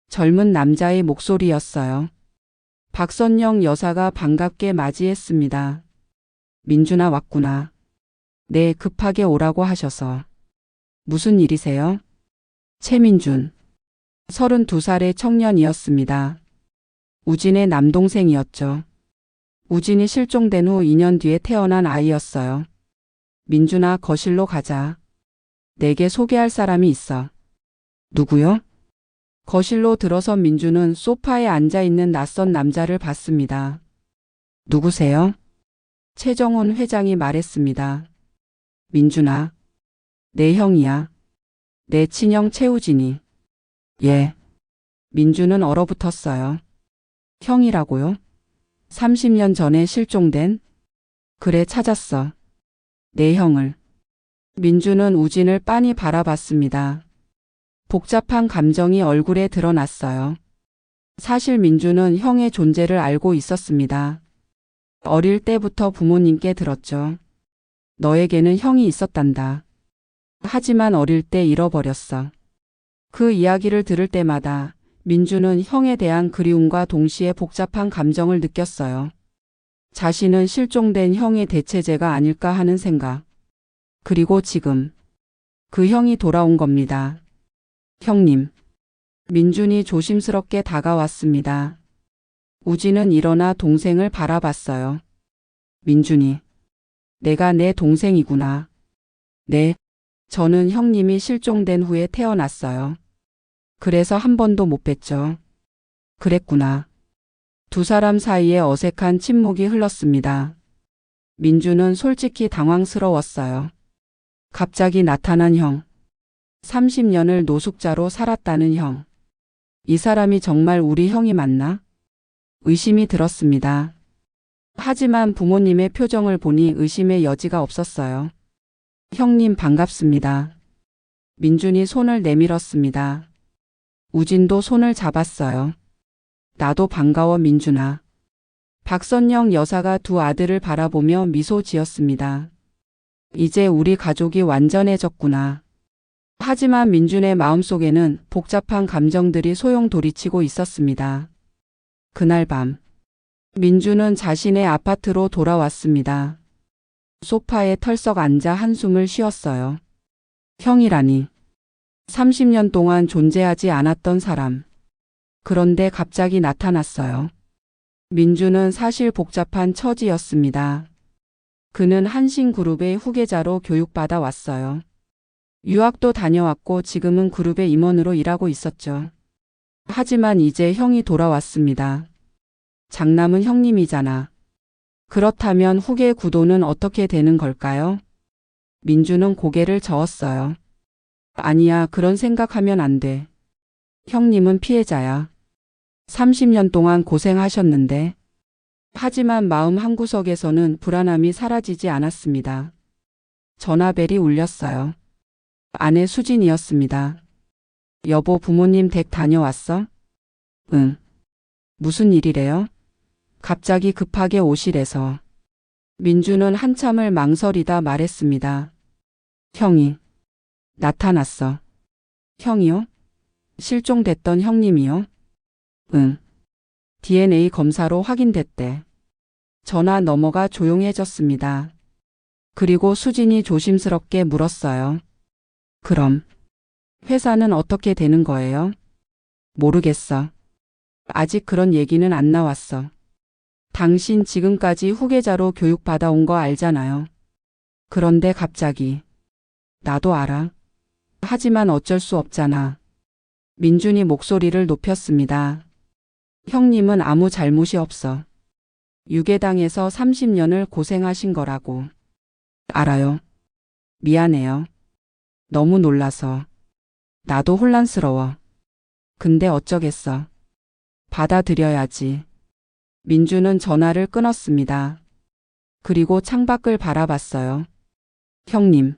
젊은 남자의 목소리였어요. 박선영 여사가 반갑게 맞이했습니다. 민준아, 왔구나. 네, 급하게 오라고 하셔서. 무슨 일이세요? 최민준. 32살의 청년이었습니다. 우진의 남동생이었죠. 우진이 실종된 후 2년 뒤에 태어난 아이였어요. 민준아, 거실로 가자. 내게 소개할 사람이 있어. 누구요? 거실로 들어선 민준은 소파에 앉아있는 낯선 남자를 봤습니다. 누구세요? 최정훈 회장이 말했습니다. 민준아. 내 형이야. 내 친형 최우진이. 예. 민준은 얼어붙었어요. 형이라고요? 30년 전에 실종된? 그래, 찾았어. 내 형을. 민준은 우진을 빤히 바라봤습니다. 복잡한 감정이 얼굴에 드러났어요. 사실 민준은 형의 존재를 알고 있었습니다. 어릴 때부터 부모님께 들었죠. 너에게는 형이 있었단다. 하지만 어릴 때 잃어버렸어. 그 이야기를 들을 때마다 민준은 형에 대한 그리움과 동시에 복잡한 감정을 느꼈어요. 자신은 실종된 형의 대체제가 아닐까 하는 생각. 그리고 지금 그 형이 돌아온 겁니다. 형님. 민준이 조심스럽게 다가왔습니다. 우진은 일어나 동생을 바라봤어요. 민준이. 내가 내 동생이구나. 네. 저는 형님이 실종된 후에 태어났어요. 그래서 한 번도 못 뵀죠. 그랬구나. 두 사람 사이에 어색한 침묵이 흘렀습니다. 민준은 솔직히 당황스러웠어요. 갑자기 나타난 형. 30년을 노숙자로 살았다는 형. 이 사람이 정말 우리 형이 맞나? 의심이 들었습니다. 하지만 부모님의 표정을 보니 의심의 여지가 없었어요. 형님, 반갑습니다. 민준이 손을 내밀었습니다. 우진도 손을 잡았어요. 나도 반가워, 민준아. 박선영 여사가 두 아들을 바라보며 미소 지었습니다. 이제 우리 가족이 완전해졌구나. 하지만 민준의 마음속에는 복잡한 감정들이 소용돌이치고 있었습니다. 그날 밤, 민준은 자신의 아파트로 돌아왔습니다. 소파에 털썩 앉아 한숨을 쉬었어요. 형이라니. 30년 동안 존재하지 않았던 사람. 그런데 갑자기 나타났어요. 민준은 사실 복잡한 처지였습니다. 그는 한신그룹의 후계자로 교육받아 왔어요. 유학도 다녀왔고 지금은 그룹의 임원으로 일하고 있었죠. 하지만 이제 형이 돌아왔습니다. 장남은 형님이잖아. 그렇다면 후계 구도는 어떻게 되는 걸까요? 민준은 고개를 저었어요. 아니야, 그런 생각하면 안 돼. 형님은 피해자야. 30년 동안 고생하셨는데. 하지만 마음 한구석에서는 불안함이 사라지지 않았습니다. 전화벨이 울렸어요. 아내 수진이었습니다. 여보, 부모님 댁 다녀왔어? 응. 무슨 일이래요? 갑자기 급하게 오시래서. 민준은 한참을 망설이다 말했습니다. 형이 나타났어. 형이요? 실종됐던 형님이요? 응. DNA 검사로 확인됐대. 전화 넘어가 조용해졌습니다. 그리고 수진이 조심스럽게 물었어요. 그럼 회사는 어떻게 되는 거예요? 모르겠어. 아직 그런 얘기는 안 나왔어. 당신 지금까지 후계자로 교육받아온 거 알잖아요. 그런데 갑자기. 나도 알아. 하지만 어쩔 수 없잖아. 민준이 목소리를 높였습니다. 형님은 아무 잘못이 없어. 유괴당해서 30년을 고생하신 거라고. 알아요. 미안해요. 너무 놀라서. 나도 혼란스러워. 근데 어쩌겠어. 받아들여야지. 민주는 전화를 끊었습니다. 그리고 창밖을 바라봤어요. 형님,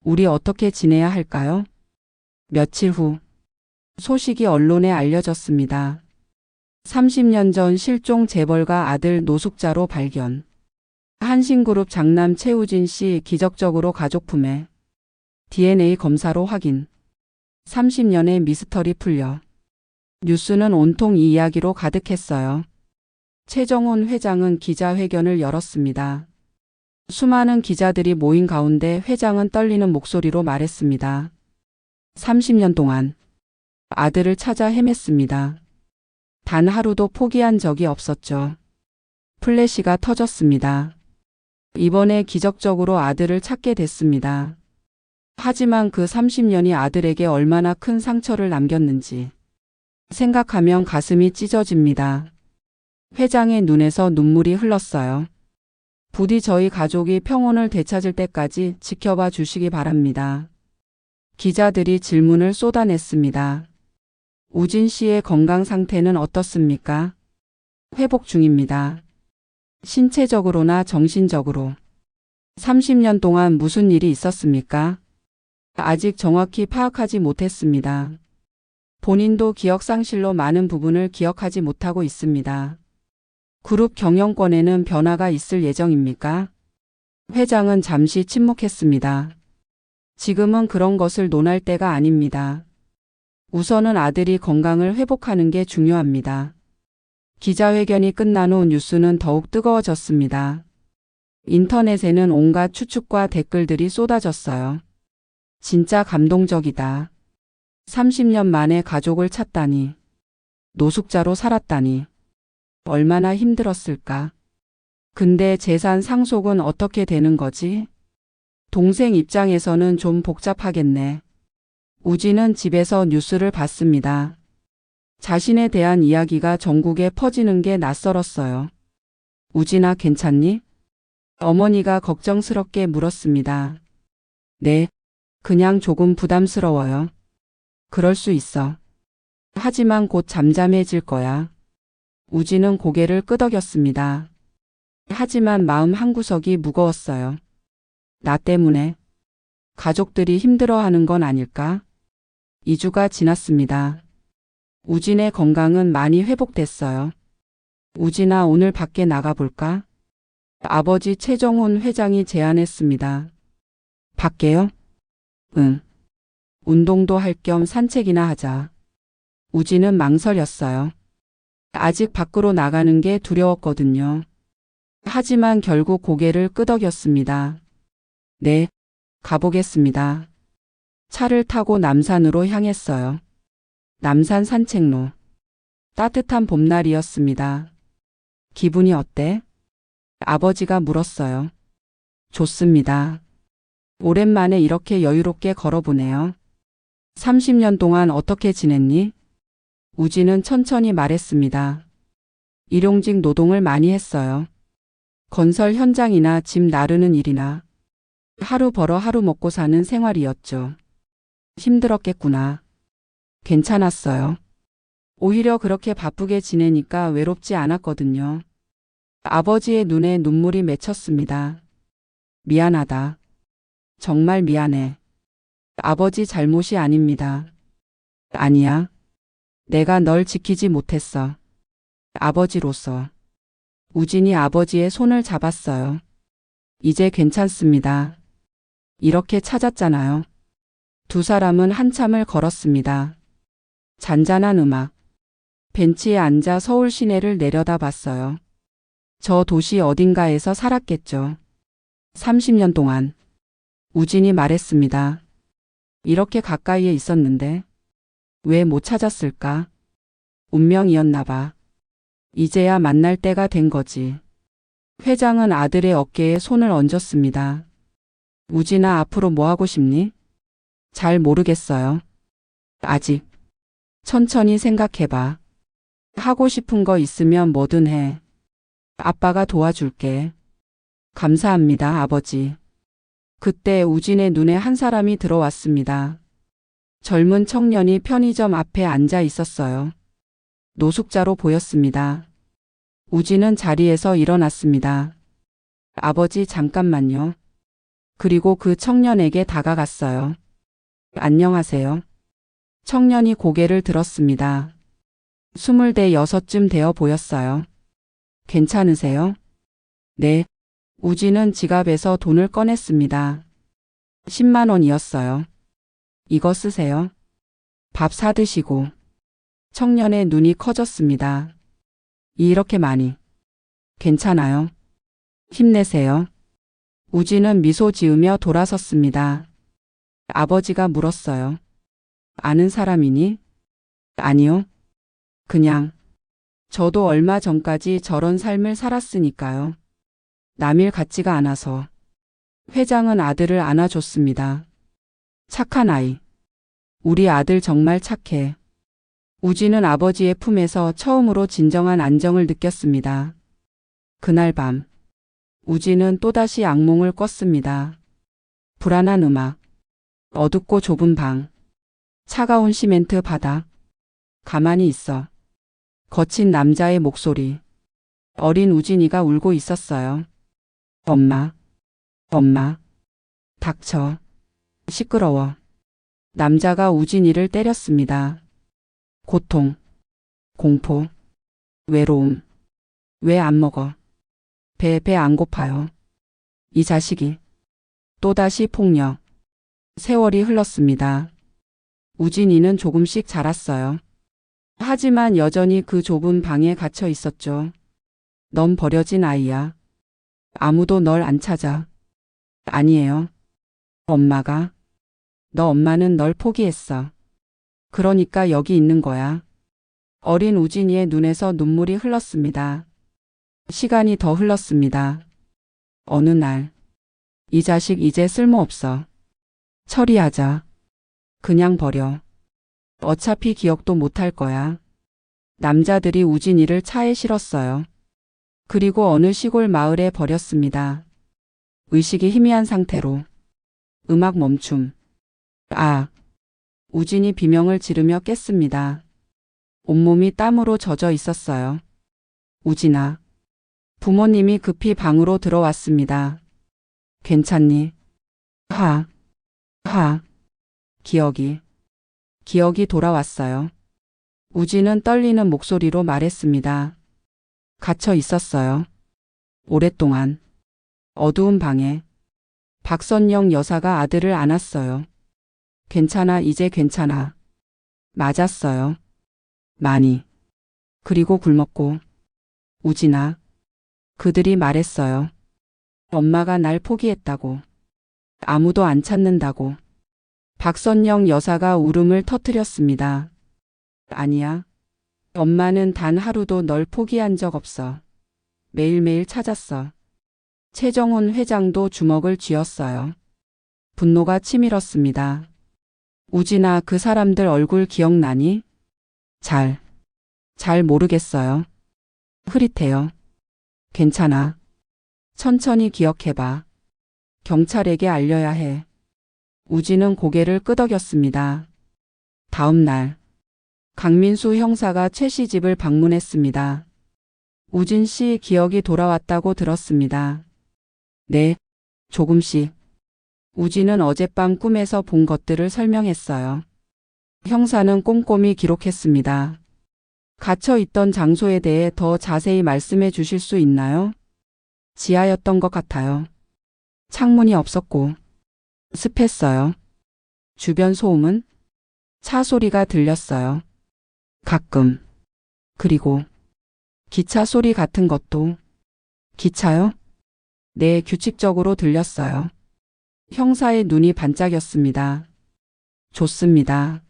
우리 어떻게 지내야 할까요? 며칠 후 소식이 언론에 알려졌습니다. 30년 전 실종 재벌가 아들 노숙자로 발견. 한신그룹 장남 최우진 씨 기적적으로 가족 품에. DNA 검사로 확인. 30년의 미스터리 풀려. 뉴스는 온통 이 이야기로 가득했어요. 최정훈 회장은 기자회견을 열었습니다. 수많은 기자들이 모인 가운데 회장은 떨리는 목소리로 말했습니다. 30년 동안 아들을 찾아 헤맸습니다. 단 하루도 포기한 적이 없었죠. 플래시가 터졌습니다. 이번에 기적적으로 아들을 찾게 됐습니다. 하지만 그 30년이 아들에게 얼마나 큰 상처를 남겼는지 생각하면 가슴이 찢어집니다. 회장의 눈에서 눈물이 흘렀어요. 부디 저희 가족이 평온을 되찾을 때까지 지켜봐 주시기 바랍니다. 기자들이 질문을 쏟아냈습니다. 우진 씨의 건강 상태는 어떻습니까? 회복 중입니다. 신체적으로나 정신적으로. 30년 동안 무슨 일이 있었습니까? 아직 정확히 파악하지 못했습니다. 본인도 기억 상실로 많은 부분을 기억하지 못하고 있습니다. 그룹 경영권에는 변화가 있을 예정입니까? 회장은 잠시 침묵했습니다. 지금은 그런 것을 논할 때가 아닙니다. 우선은 아들이 건강을 회복하는 게 중요합니다. 기자회견이 끝난 후 뉴스는 더욱 뜨거워졌습니다. 인터넷에는 온갖 추측과 댓글들이 쏟아졌어요. 진짜 감동적이다. 30년 만에 가족을 찾다니. 노숙자로 살았다니. 얼마나 힘들었을까. 근데 재산 상속은 어떻게 되는 거지? 동생 입장에서는 좀 복잡하겠네. 우진은 집에서 뉴스를 봤습니다. 자신에 대한 이야기가 전국에 퍼지는 게 낯설었어요. 우진아, 괜찮니? 어머니가 걱정스럽게 물었습니다. 네, 그냥 조금 부담스러워요. 그럴 수 있어. 하지만 곧 잠잠해질 거야. 우진은 고개를 끄덕였습니다. 하지만 마음 한구석이 무거웠어요. 나 때문에 가족들이 힘들어하는 건 아닐까? 2주가 지났습니다. 우진의 건강은 많이 회복됐어요. 우진아, 오늘 밖에 나가볼까? 아버지 최정훈 회장이 제안했습니다. 밖에요? 응. 운동도 할 겸 산책이나 하자. 우진은 망설였어요. 아직 밖으로 나가는 게 두려웠거든요. 하지만 결국 고개를 끄덕였습니다. 네, 가보겠습니다. 차를 타고 남산으로 향했어요. 남산 산책로. 따뜻한 봄날이었습니다. 기분이 어때? 아버지가 물었어요. 좋습니다. 오랜만에 이렇게 여유롭게 걸어보네요. 30년 동안 어떻게 지냈니? 우진은 천천히 말했습니다. 일용직 노동을 많이 했어요. 건설 현장이나 집 나르는 일이나 하루 벌어 하루 먹고 사는 생활이었죠. 힘들었겠구나. 괜찮았어요. 오히려 그렇게 바쁘게 지내니까 외롭지 않았거든요. 아버지의 눈에 눈물이 맺혔습니다. 미안하다. 정말 미안해. 아버지 잘못이 아닙니다. 아니야. 내가 널 지키지 못했어. 아버지로서. 우진이 아버지의 손을 잡았어요. 이제 괜찮습니다. 이렇게 찾았잖아요. 두 사람은 한참을 걸었습니다. 잔잔한 음악. 벤치에 앉아 서울 시내를 내려다봤어요. 저 도시 어딘가에서 살았겠죠. 30년 동안. 우진이 말했습니다. 이렇게 가까이에 있었는데 왜 못 찾았을까? 운명이었나 봐. 이제야 만날 때가 된 거지. 회장은 아들의 어깨에 손을 얹었습니다. 우진아, 앞으로 뭐 하고 싶니? 잘 모르겠어요. 아직. 천천히 생각해봐. 하고 싶은 거 있으면 뭐든 해. 아빠가 도와줄게. 감사합니다, 아버지. 그때 우진의 눈에 한 사람이 들어왔습니다. 젊은 청년이 편의점 앞에 앉아 있었어요. 노숙자로 보였습니다. 우진은 자리에서 일어났습니다. 아버지, 잠깐만요. 그리고 그 청년에게 다가갔어요. 안녕하세요. 청년이 고개를 들었습니다. 26쯤 되어 보였어요. 괜찮으세요? 네. 우진은 지갑에서 돈을 꺼냈습니다. 10만 원이었어요. 이거 쓰세요. 밥 사드시고. 청년의 눈이 커졌습니다. 이렇게 많이. 괜찮아요. 힘내세요. 우진은 미소 지으며 돌아섰습니다. 아버지가 물었어요. 아는 사람이니? 아니요. 그냥. 저도 얼마 전까지 저런 삶을 살았으니까요. 남일 같지가 않아서. 회장은 아들을 안아줬습니다. 착한 아이. 우리 아들 정말 착해. 우진은 아버지의 품에서 처음으로 진정한 안정을 느꼈습니다. 그날 밤, 우진은 또다시 악몽을 꿨습니다. 불안한 음악, 어둡고 좁은 방, 차가운 시멘트 바닥, 가만히 있어. 거친 남자의 목소리. 어린 우진이가 울고 있었어요. 엄마, 엄마, 닥쳐. 시끄러워. 남자가 우진이를 때렸습니다. 고통, 공포, 외로움. 왜 안 먹어? 배 안 고파요. 이 자식이. 또다시 폭력. 세월이 흘렀습니다. 우진이는 조금씩 자랐어요. 하지만 여전히 그 좁은 방에 갇혀 있었죠. 넌 버려진 아이야. 아무도 널 안 찾아. 아니에요. 엄마가. 너 엄마는 널 포기했어. 그러니까 여기 있는 거야. 어린 우진이의 눈에서 눈물이 흘렀습니다. 시간이 더 흘렀습니다. 어느 날, 이 자식 이제 쓸모없어. 처리하자. 그냥 버려. 어차피 기억도 못할 거야. 남자들이 우진이를 차에 실었어요. 그리고 어느 시골 마을에 버렸습니다. 의식이 희미한 상태로. 음악 멈춤. 아. 우진이 비명을 지르며 깼습니다. 온몸이 땀으로 젖어 있었어요. 우진아. 부모님이 급히 방으로 들어왔습니다. 괜찮니? 하. 기억이 돌아왔어요. 우진은 떨리는 목소리로 말했습니다. 갇혀 있었어요. 오랫동안. 어두운 방에. 박선영 여사가 아들을 안았어요. 괜찮아, 이제 괜찮아. 맞았어요. 많이. 그리고 굶었고. 우진아. 그들이 말했어요. 엄마가 날 포기했다고. 아무도 안 찾는다고. 박선영 여사가 울음을 터뜨렸습니다. 아니야. 엄마는 단 하루도 널 포기한 적 없어. 매일매일 찾았어. 최정훈 회장도 주먹을 쥐었어요. 분노가 치밀었습니다. 우진아, 그 사람들 얼굴 기억나니? 잘 모르겠어요. 흐릿해요. 괜찮아. 천천히 기억해봐. 경찰에게 알려야 해. 우진은 고개를 끄덕였습니다. 다음 날, 강민수 형사가 최 씨 집을 방문했습니다. 우진 씨 기억이 돌아왔다고 들었습니다. 네, 조금씩. 우진은 어젯밤 꿈에서 본 것들을 설명했어요. 형사는 꼼꼼히 기록했습니다. 갇혀 있던 장소에 대해 더 자세히 말씀해 주실 수 있나요? 지하였던 것 같아요. 창문이 없었고 습했어요. 주변 소음은? 차 소리가 들렸어요. 가끔. 그리고 기차 소리 같은 것도. 기차요? 네, 규칙적으로 들렸어요. 형사의 눈이 반짝였습니다. 좋습니다.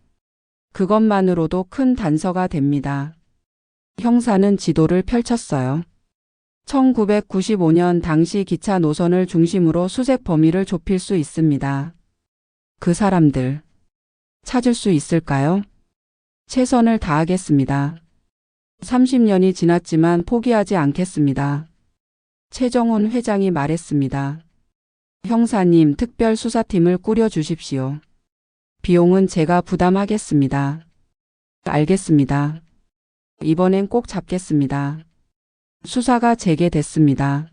그것만으로도 큰 단서가 됩니다. 형사는 지도를 펼쳤어요. 1995년 당시 기차 노선을 중심으로 수색 범위를 좁힐 수 있습니다. 그 사람들 찾을 수 있을까요? 최선을 다하겠습니다. 30년이 지났지만 포기하지 않겠습니다. 최정훈 회장이 말했습니다. 형사님, 특별수사팀을 꾸려주십시오. 비용은 제가 부담하겠습니다. 알겠습니다. 이번엔 꼭 잡겠습니다. 수사가 재개됐습니다.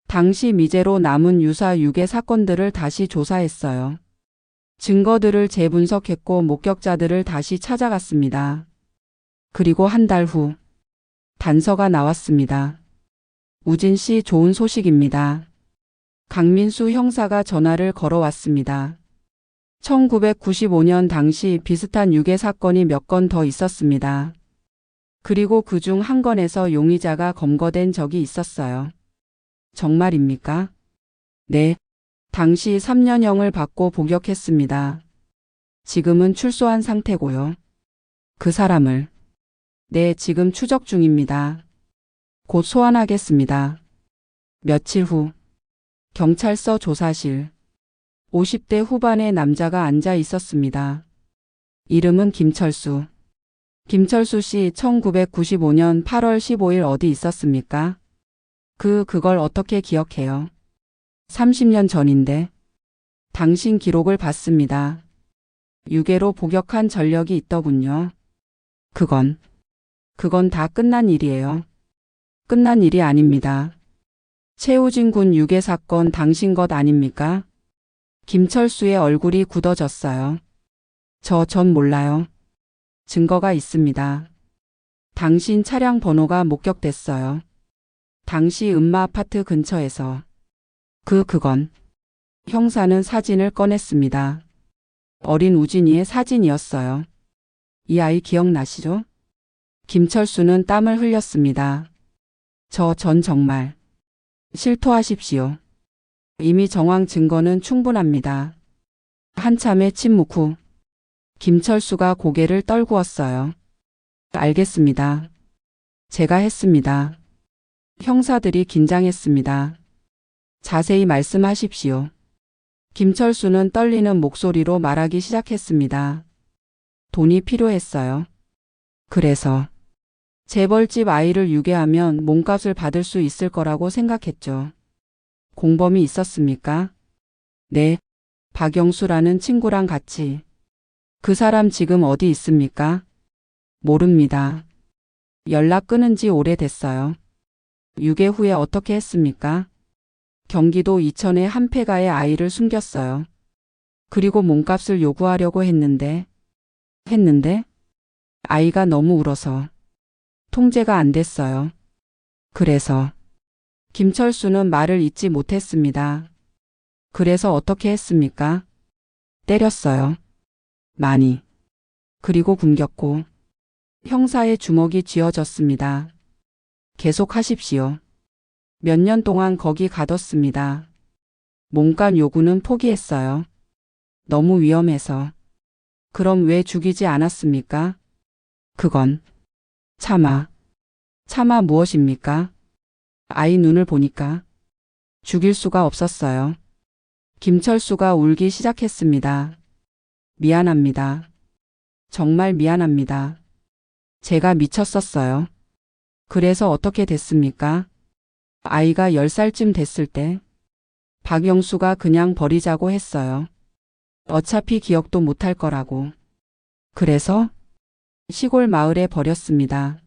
당시 미제로 남은 유사 유괴 사건들을 다시 조사했어요. 증거들을 재분석했고 목격자들을 다시 찾아갔습니다. 그리고 한 달 후 단서가 나왔습니다. 우진 씨, 좋은 소식입니다. 강민수 형사가 전화를 걸어왔습니다. 1995년 당시 비슷한 유괴 사건이 몇 건 더 있었습니다. 그리고 그중 한 건에서 용의자가 검거된 적이 있었어요. 정말입니까? 네. 당시 3년형을 받고 복역했습니다. 지금은 출소한 상태고요. 그 사람을 네, 지금 추적 중입니다. 곧 소환하겠습니다. 며칠 후 경찰서 조사실 50대 후반의 남자가 앉아 있었습니다. 이름은 김철수. 김철수 씨, 1995년 8월 15일 어디 있었습니까? 그걸 어떻게 기억해요? 30년 전인데. 당신 기록을 봤습니다. 유괴로 복역한 전력이 있더군요. 그건 다 끝난 일이에요. 끝난 일이 아닙니다. 최우진 군 유괴 사건 당신 것 아닙니까? 김철수의 얼굴이 굳어졌어요. 전 몰라요. 증거가 있습니다. 당신 차량 번호가 목격됐어요. 당시 음마 아파트 근처에서. 그건 형사는 사진을 꺼냈습니다. 어린 우진이의 사진이었어요. 이 아이 기억나시죠? 김철수는 땀을 흘렸습니다. 전 정말 실토하십시오. 이미 정황 증거는 충분합니다. 한참의 침묵 후 김철수가 고개를 떨구었어요. 알겠습니다. 제가 했습니다. 형사들이 긴장했습니다. 자세히 말씀하십시오. 김철수는 떨리는 목소리로 말하기 시작했습니다. 돈이 필요했어요. 그래서 재벌집 아이를 유괴하면 몸값을 받을 수 있을 거라고 생각했죠. 공범이 있었습니까? 네, 박영수라는 친구랑 같이. 그 사람 지금 어디 있습니까? 모릅니다. 연락 끊은 지 오래됐어요. 유괴 후에 어떻게 했습니까? 경기도 이천의 한 폐가에 아이를 숨겼어요. 그리고 몸값을 요구하려고 했는데 아이가 너무 울어서 통제가 안 됐어요. 그래서 김철수는 말을 잇지 못했습니다. 그래서 어떻게 했습니까? 때렸어요. 많이. 그리고 굶겼고 형사의 주먹이 쥐어졌습니다. 계속하십시오. 몇 년 동안 거기 가뒀습니다. 몸값 요구는 포기했어요. 너무 위험해서. 그럼 왜 죽이지 않았습니까? 그건 차마 무엇입니까? 아이 눈을 보니까 죽일 수가 없었어요. 김철수가 울기 시작했습니다. 미안합니다. 정말 미안합니다. 제가 미쳤었어요. 그래서 어떻게 됐습니까? 아이가 10살쯤 됐을 때 박영수가 그냥 버리자고 했어요. 어차피 기억도 못할 거라고. 그래서 시골 마을에 버렸습니다.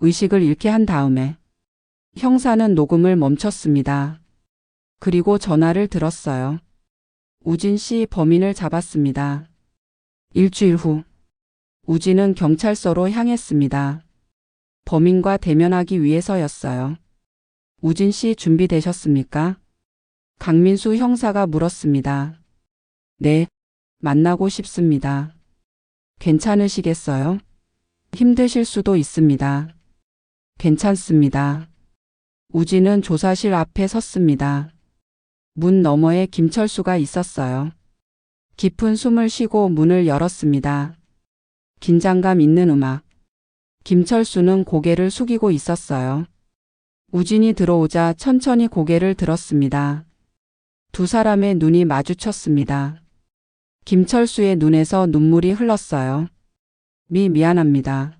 의식을 잃게 한 다음에 형사는 녹음을 멈췄습니다. 그리고 전화를 들었어요. 우진 씨, 범인을 잡았습니다. 일주일 후 우진은 경찰서로 향했습니다. 범인과 대면하기 위해서였어요. 우진 씨, 준비되셨습니까? 강민수 형사가 물었습니다. 네, 만나고 싶습니다. 괜찮으시겠어요? 힘드실 수도 있습니다. 괜찮습니다. 우진은 조사실 앞에 섰습니다. 문 너머에 김철수가 있었어요. 깊은 숨을 쉬고 문을 열었습니다. 긴장감 있는 음악. 김철수는 고개를 숙이고 있었어요. 우진이 들어오자 천천히 고개를 들었습니다. 두 사람의 눈이 마주쳤습니다. 김철수의 눈에서 눈물이 흘렀어요. 미안합니다.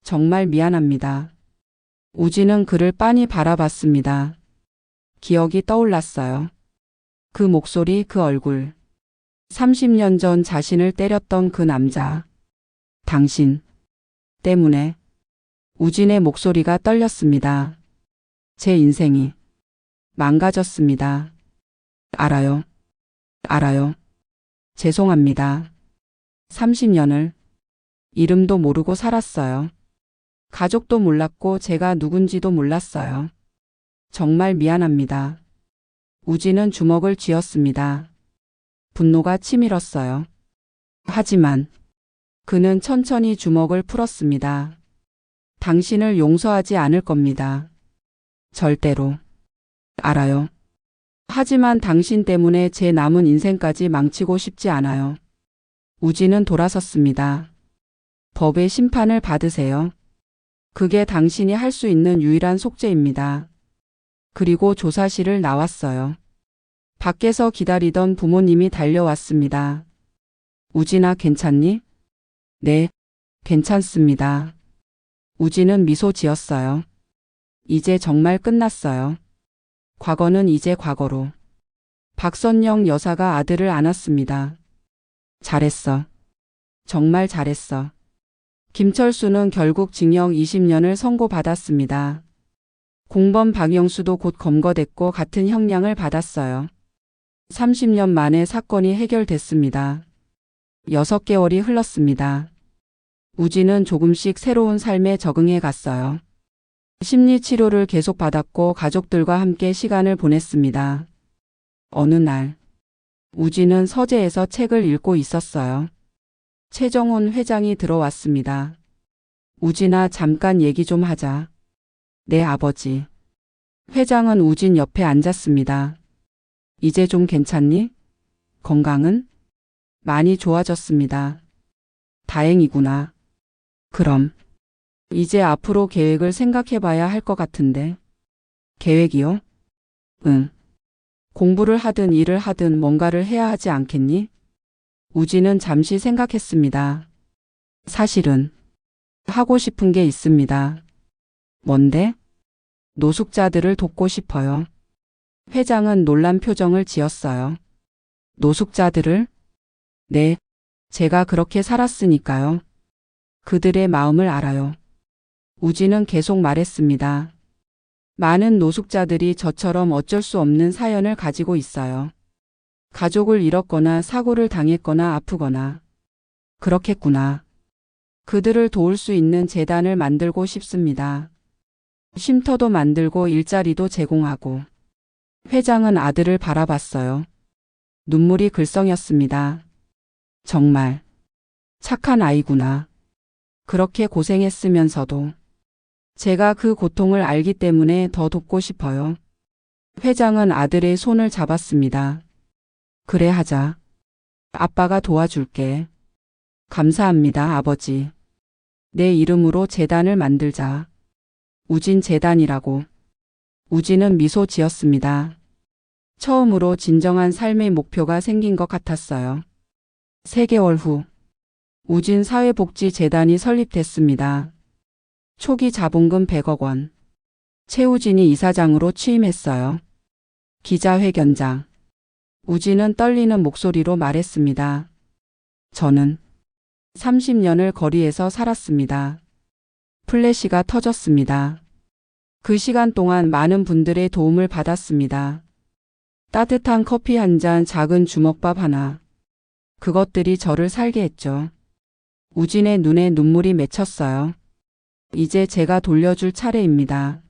정말 미안합니다. 우진은 그를 빤히 바라봤습니다. 기억이 떠올랐어요. 그 목소리, 그 얼굴. 30년 전 자신을 때렸던 그 남자. 당신 때문에. 우진의 목소리가 떨렸습니다. 제 인생이 망가졌습니다. 알아요. 알아요. 죄송합니다. 30년을 이름도 모르고 살았어요. 가족도 몰랐고 제가 누군지도 몰랐어요. 정말 미안합니다. 우진은 주먹을 쥐었습니다. 분노가 치밀었어요. 하지만 그는 천천히 주먹을 풀었습니다. 당신을 용서하지 않을 겁니다. 절대로. 알아요. 하지만 당신 때문에 제 남은 인생까지 망치고 싶지 않아요. 우진은 돌아섰습니다. 법의 심판을 받으세요. 그게 당신이 할 수 있는 유일한 속죄입니다. 그리고 조사실을 나왔어요. 밖에서 기다리던 부모님이 달려왔습니다. 우진아, 괜찮니? 네, 괜찮습니다. 우진은 미소 지었어요. 이제 정말 끝났어요. 과거는 이제 과거로. 박선영 여사가 아들을 안았습니다. 잘했어. 정말 잘했어. 김철수는 결국 징역 20년을 선고받았습니다. 공범 박영수도 곧 검거됐고 같은 형량을 받았어요. 30년 만에 사건이 해결됐습니다. 6개월이 흘렀습니다. 우진은 조금씩 새로운 삶에 적응해 갔어요. 심리치료를 계속 받았고 가족들과 함께 시간을 보냈습니다. 어느 날 우진은 서재에서 책을 읽고 있었어요. 최정훈 회장이 들어왔습니다. 우진아, 잠깐 얘기 좀 하자. 내 아버지. 회장은 우진 옆에 앉았습니다. 이제 좀 괜찮니? 건강은? 많이 좋아졌습니다. 다행이구나. 그럼 이제 앞으로 계획을 생각해봐야 할 것 같은데. 계획이요? 응. 공부를 하든 일을 하든 뭔가를 해야 하지 않겠니? 우진은 잠시 생각했습니다. 사실은 하고 싶은 게 있습니다. 뭔데? 노숙자들을 돕고 싶어요. 회장은 놀란 표정을 지었어요. 노숙자들을? 네, 제가 그렇게 살았으니까요. 그들의 마음을 알아요. 우진은 계속 말했습니다. 많은 노숙자들이 저처럼 어쩔 수 없는 사연을 가지고 있어요. 가족을 잃었거나 사고를 당했거나 아프거나. 그렇겠구나. 그들을 도울 수 있는 재단을 만들고 싶습니다. 쉼터도 만들고 일자리도 제공하고. 회장은 아들을 바라봤어요. 눈물이 글썽였습니다. 정말 착한 아이구나. 그렇게 고생했으면서도. 제가 그 고통을 알기 때문에 더 돕고 싶어요. 회장은 아들의 손을 잡았습니다. 그래 하자. 아빠가 도와줄게. 감사합니다, 아버지. 내 이름으로 재단을 만들자. 우진 재단이라고. 우진은 미소 지었습니다. 처음으로 진정한 삶의 목표가 생긴 것 같았어요. 3개월 후 우진 사회복지재단이 설립됐습니다. 초기 자본금 100억 원. 최우진이 이사장으로 취임했어요. 기자회견장. 우진은 떨리는 목소리로 말했습니다. 저는 30년을 거리에서 살았습니다. 플래시가 터졌습니다. 그 시간 동안 많은 분들의 도움을 받았습니다. 따뜻한 커피 한 잔, 작은 주먹밥 하나. 그것들이 저를 살게 했죠. 우진의 눈에 눈물이 맺혔어요. 이제 제가 돌려줄 차례입니다.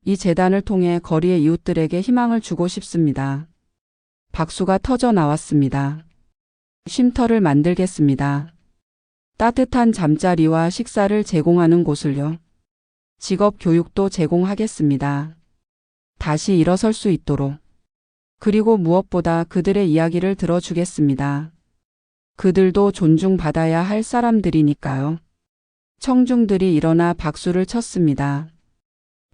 이 재단을 통해 거리의 이웃들에게 희망을 주고 싶습니다. 박수가 터져 나왔습니다. 쉼터를 만들겠습니다. 따뜻한 잠자리와 식사를 제공하는 곳을요. 직업 교육도 제공하겠습니다. 다시 일어설 수 있도록. 그리고 무엇보다 그들의 이야기를 들어주겠습니다. 그들도 존중받아야 할 사람들이니까요. 청중들이 일어나 박수를 쳤습니다.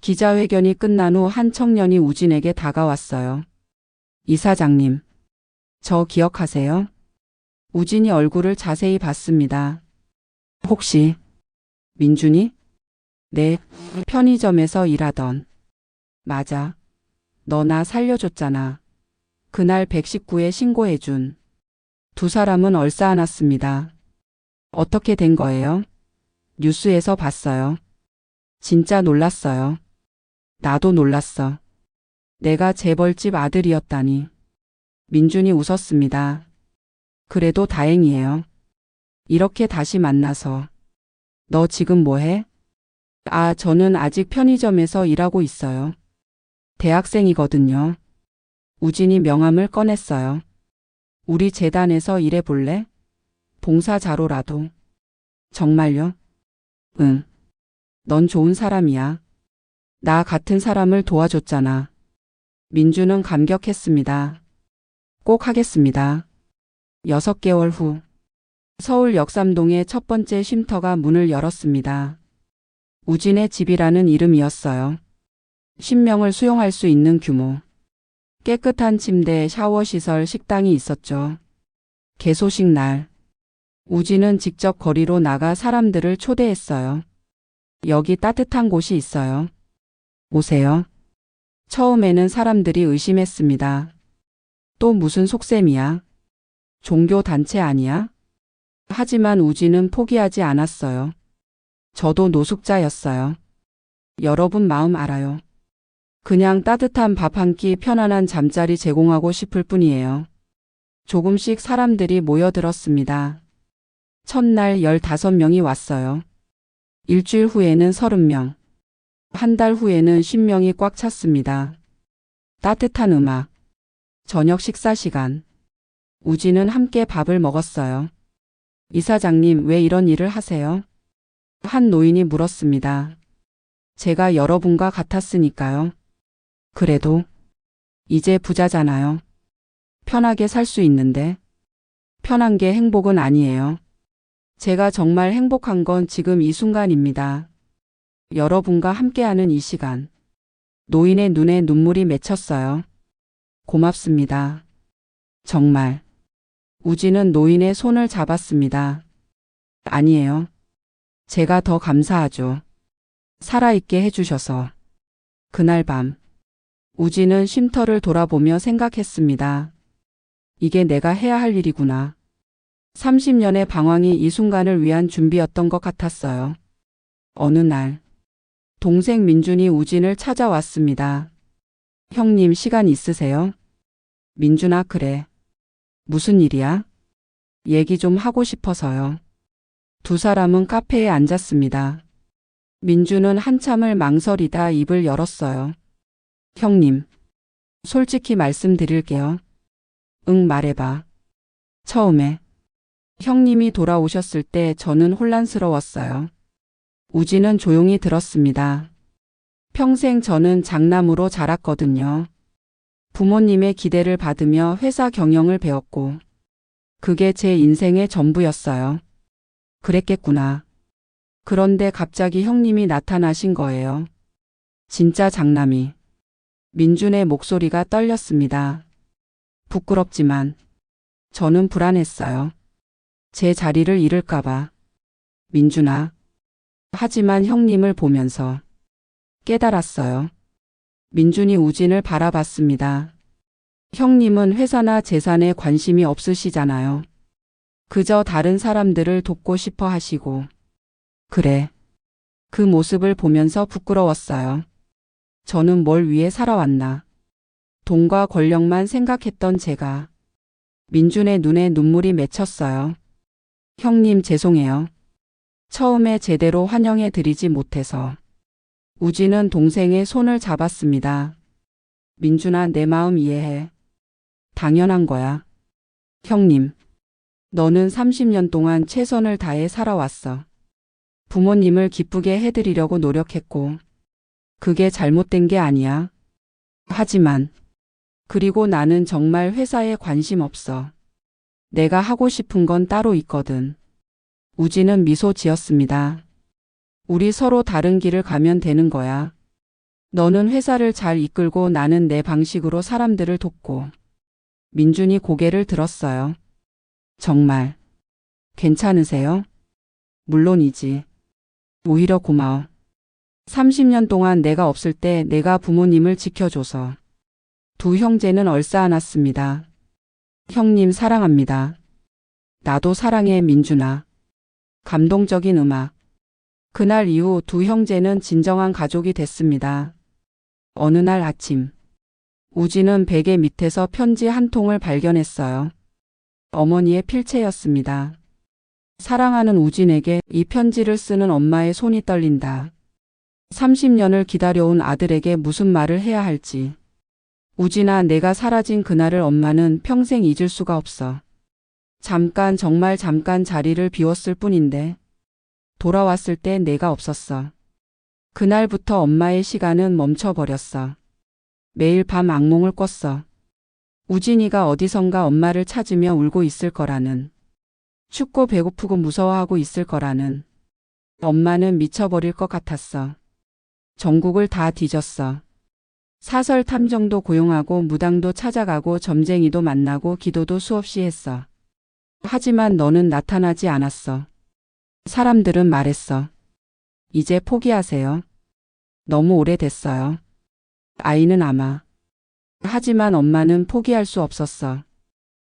기자회견이 끝난 후 한 청년이 우진에게 다가왔어요. 이사장님, 저 기억하세요? 우진이 얼굴을 자세히 봤습니다. 혹시 민준이? 네, 편의점에서 일하던. 맞아. 너 나 살려줬잖아. 그날 119에 신고해준. 두 사람은 얼싸안았습니다. 어떻게 된 거예요? 뉴스에서 봤어요. 진짜 놀랐어요. 나도 놀랐어. 내가 재벌집 아들이었다니. 민준이 웃었습니다. 그래도 다행이에요. 이렇게 다시 만나서. 너 지금 뭐해? 아, 저는 아직 편의점에서 일하고 있어요. 대학생이거든요. 우진이 명함을 꺼냈어요. 우리 재단에서 일해볼래? 봉사자로라도. 정말요? 응. 넌 좋은 사람이야. 나 같은 사람을 도와줬잖아. 민주는 감격했습니다. 꼭 하겠습니다. 6개월 후 서울 역삼동의 첫 번째 쉼터가 문을 열었습니다. 우진의 집이라는 이름이었어요. 10명을 수용할 수 있는 규모. 깨끗한 침대, 샤워시설, 식당이 있었죠. 개소식 날 우진은 직접 거리로 나가 사람들을 초대했어요. 여기 따뜻한 곳이 있어요. 오세요. 처음에는 사람들이 의심했습니다. 또 무슨 속셈이야? 종교 단체 아니야? 하지만 우진은 포기하지 않았어요. 저도 노숙자였어요. 여러분 마음 알아요. 그냥 따뜻한 밥 한 끼 편안한 잠자리 제공하고 싶을 뿐이에요. 조금씩 사람들이 모여들었습니다. 첫날 15명이 왔어요. 일주일 후에는 30명. 한 달 후에는 10명이 꽉 찼습니다. 따뜻한 음악. 저녁 식사 시간. 우진은 함께 밥을 먹었어요. 이사장님, 왜 이런 일을 하세요? 한 노인이 물었습니다. 제가 여러분과 같았으니까요. 그래도 이제 부자잖아요. 편하게 살 수 있는데. 편한 게 행복은 아니에요. 제가 정말 행복한 건 지금 이 순간입니다. 여러분과 함께하는 이 시간. 노인의 눈에 눈물이 맺혔어요. 고맙습니다. 정말. 우진은 노인의 손을 잡았습니다. 아니에요. 제가 더 감사하죠. 살아있게 해주셔서. 그날 밤 우진은 쉼터를 돌아보며 생각했습니다. 이게 내가 해야 할 일이구나. 30년의 방황이 이 순간을 위한 준비였던 것 같았어요. 어느 날 동생 민준이 우진을 찾아왔습니다. 형님, 시간 있으세요? 민준아, 그래. 무슨 일이야? 얘기 좀 하고 싶어서요. 두 사람은 카페에 앉았습니다. 민준은 한참을 망설이다 입을 열었어요. 형님, 솔직히 말씀드릴게요. 응, 말해봐. 처음에 형님이 돌아오셨을 때 저는 혼란스러웠어요. 우진은 조용히 들었습니다. 평생 저는 장남으로 자랐거든요. 부모님의 기대를 받으며 회사 경영을 배웠고, 그게 제 인생의 전부였어요. 그랬겠구나. 그런데 갑자기 형님이 나타나신 거예요. 진짜 장남이. 민준의 목소리가 떨렸습니다. 부끄럽지만 저는 불안했어요. 제 자리를 잃을까봐. 민준아. 하지만 형님을 보면서 깨달았어요. 민준이 우진을 바라봤습니다. 형님은 회사나 재산에 관심이 없으시잖아요. 그저 다른 사람들을 돕고 싶어 하시고. 그래. 그 모습을 보면서 부끄러웠어요. 저는 뭘 위해 살아왔나. 돈과 권력만 생각했던 제가. 민준의 눈에 눈물이 맺혔어요. 형님, 죄송해요. 처음에 제대로 환영해 드리지 못해서. 우진은 동생의 손을 잡았습니다. 민준아, 내 마음 이해해. 당연한 거야. 형님, 너는 30년 동안 최선을 다해 살아왔어. 부모님을 기쁘게 해드리려고 노력했고, 그게 잘못된 게 아니야. 하지만, 그리고 나는 정말 회사에 관심 없어. 내가 하고 싶은 건 따로 있거든. 우진은 미소 지었습니다. 우리 서로 다른 길을 가면 되는 거야. 너는 회사를 잘 이끌고 나는 내 방식으로 사람들을 돕고. 민준이 고개를 들었어요. 정말 괜찮으세요? 물론이지. 오히려 고마워. 30년 동안 내가 없을 때 내가 부모님을 지켜줘서. 두 형제는 얼싸안았습니다. 형님 사랑합니다. 나도 사랑해 민준아. 감동적인 음악. 그날 이후 두 형제는 진정한 가족이 됐습니다. 어느 날 아침. 우진은 베개 밑에서 편지 한 통을 발견했어요. 어머니의 필체였습니다. 사랑하는 우진에게 이 편지를 쓰는 엄마의 손이 떨린다. 30년을 기다려온 아들에게 무슨 말을 해야 할지. 우진아, 내가 사라진 그날을 엄마는 평생 잊을 수가 없어. 잠깐, 정말 잠깐 자리를 비웠을 뿐인데 돌아왔을 때 내가 없었어. 그날부터 엄마의 시간은 멈춰버렸어. 매일 밤 악몽을 꿨어. 우진이가 어디선가 엄마를 찾으며 울고 있을 거라는. 춥고 배고프고 무서워하고 있을 거라는. 엄마는 미쳐버릴 것 같았어. 전국을 다 뒤졌어. 사설 탐정도 고용하고 무당도 찾아가고 점쟁이도 만나고 기도도 수없이 했어. 하지만 너는 나타나지 않았어. 사람들은 말했어. 이제 포기하세요. 너무 오래됐어요. 아이는 아마. 하지만 엄마는 포기할 수 없었어.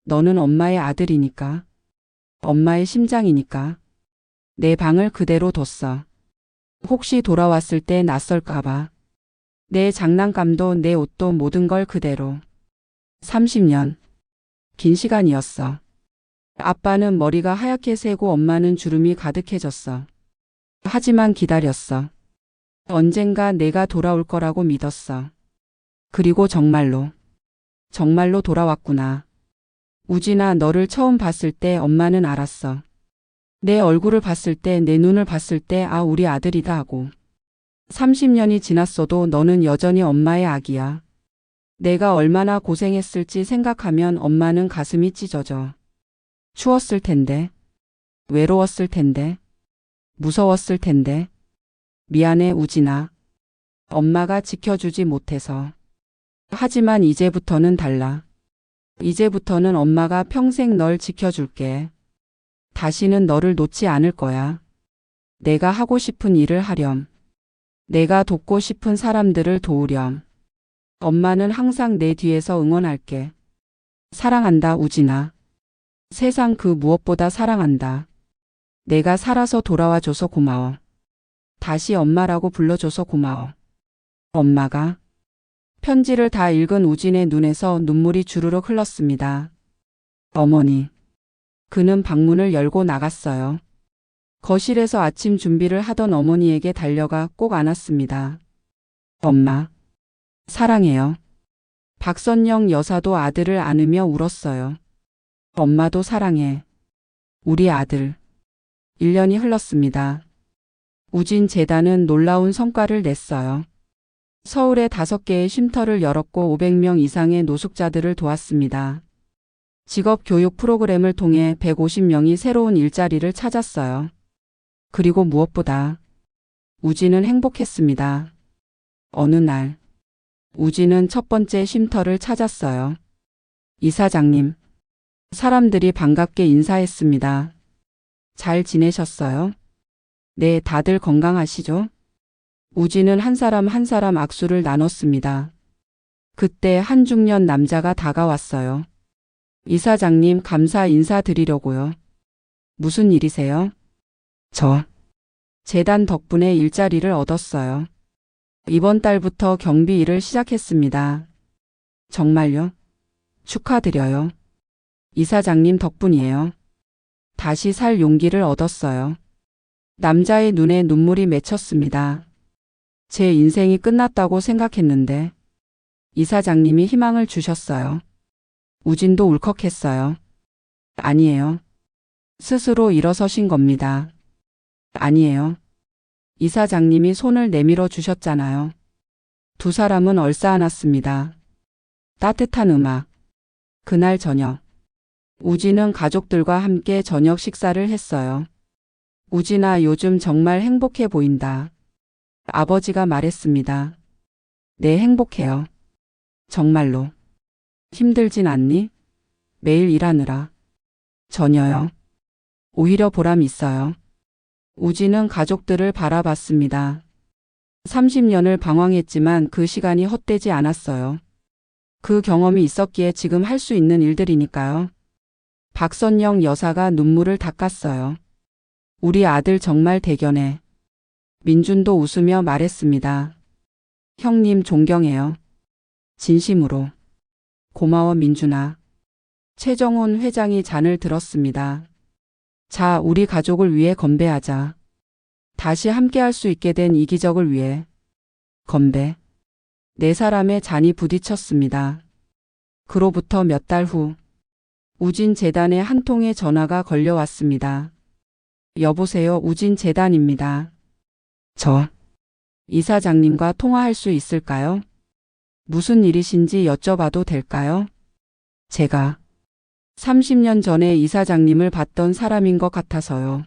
너는 엄마의 아들이니까. 엄마의 심장이니까. 내 방을 그대로 뒀어. 혹시 돌아왔을 때 낯설까봐. 내 장난감도 내 옷도 모든 걸 그대로. 30년. 긴 시간이었어. 아빠는 머리가 하얗게 새고 엄마는 주름이 가득해졌어. 하지만 기다렸어. 언젠가 내가 돌아올 거라고 믿었어. 그리고 정말로 돌아왔구나. 우진아, 너를 처음 봤을 때 엄마는 알았어. 내 얼굴을 봤을 때, 내 눈을 봤을 때, 아, 우리 아들이다 하고. 30년이 지났어도 너는 여전히 엄마의 아기야. 내가 얼마나 고생했을지 생각하면 엄마는 가슴이 찢어져. 추웠을 텐데. 외로웠을 텐데. 무서웠을 텐데. 미안해 우진아. 엄마가 지켜주지 못해서. 하지만 이제부터는 달라. 이제부터는 엄마가 평생 널 지켜줄게. 다시는 너를 놓지 않을 거야. 내가 하고 싶은 일을 하렴. 내가 돕고 싶은 사람들을 도우렴. 엄마는 항상 내 뒤에서 응원할게. 사랑한다 우진아. 세상 그 무엇보다 사랑한다. 내가 살아서 돌아와줘서 고마워. 다시 엄마라고 불러줘서 고마워. 엄마가. 편지를 다 읽은 우진의 눈에서 눈물이 주르륵 흘렀습니다. 어머니. 그는 방문을 열고 나갔어요. 거실에서 아침 준비를 하던 어머니에게 달려가 꼭 안았습니다. 엄마. 사랑해요. 박선영 여사도 아들을 안으며 울었어요. 엄마도 사랑해. 우리 아들. 1년이 흘렀습니다. 우진 재단은 놀라운 성과를 냈어요. 서울에 5개의 쉼터를 열었고 500명 이상의 노숙자들을 도왔습니다. 직업교육 프로그램을 통해 150명이 새로운 일자리를 찾았어요. 그리고 무엇보다 우진은 행복했습니다. 어느 날 우진은 첫 번째 쉼터를 찾았어요. 이사장님. 사람들이 반갑게 인사했습니다. 잘 지내셨어요? 네, 다들 건강하시죠? 우진은 한 사람 한 사람 악수를 나눴습니다. 그때 한 중년 남자가 다가왔어요. 이사장님, 감사 인사드리려고요. 무슨 일이세요? 저 재단 덕분에 일자리를 얻었어요. 이번 달부터 경비 일을 시작했습니다. 정말요? 축하드려요. 이사장님 덕분이에요. 다시 살 용기를 얻었어요. 남자의 눈에 눈물이 맺혔습니다. 제 인생이 끝났다고 생각했는데 이사장님이 희망을 주셨어요. 우진도 울컥했어요. 아니에요. 스스로 일어서신 겁니다. 아니에요. 이사장님이 손을 내밀어 주셨잖아요. 두 사람은 얼싸안았습니다. 따뜻한 음악. 그날 저녁. 우진은 가족들과 함께 저녁 식사를 했어요. 우진아, 요즘 정말 행복해 보인다. 아버지가 말했습니다. 네, 행복해요. 정말로. 힘들진 않니? 매일 일하느라. 전혀요. 오히려 보람 있어요. 우진은 가족들을 바라봤습니다. 30년을 방황했지만 그 시간이 헛되지 않았어요. 그 경험이 있었기에 지금 할 수 있는 일들이니까요. 박선영 여사가 눈물을 닦았어요. 우리 아들 정말 대견해. 민준도 웃으며 말했습니다. 형님 존경해요. 진심으로. 고마워 민준아. 최정훈 회장이 잔을 들었습니다. 자, 우리 가족을 위해 건배하자. 다시 함께할 수 있게 된 이 기적을 위해. 건배. 네 사람의 잔이 부딪혔습니다. 그로부터 몇 달 후, 우진 재단에 한 통의 전화가 걸려왔습니다. 여보세요, 우진 재단입니다. 저 이사장님과 통화할 수 있을까요? 무슨 일이신지 여쭤봐도 될까요? 제가 30년 전에 이사장님을 봤던 사람인 것 같아서요.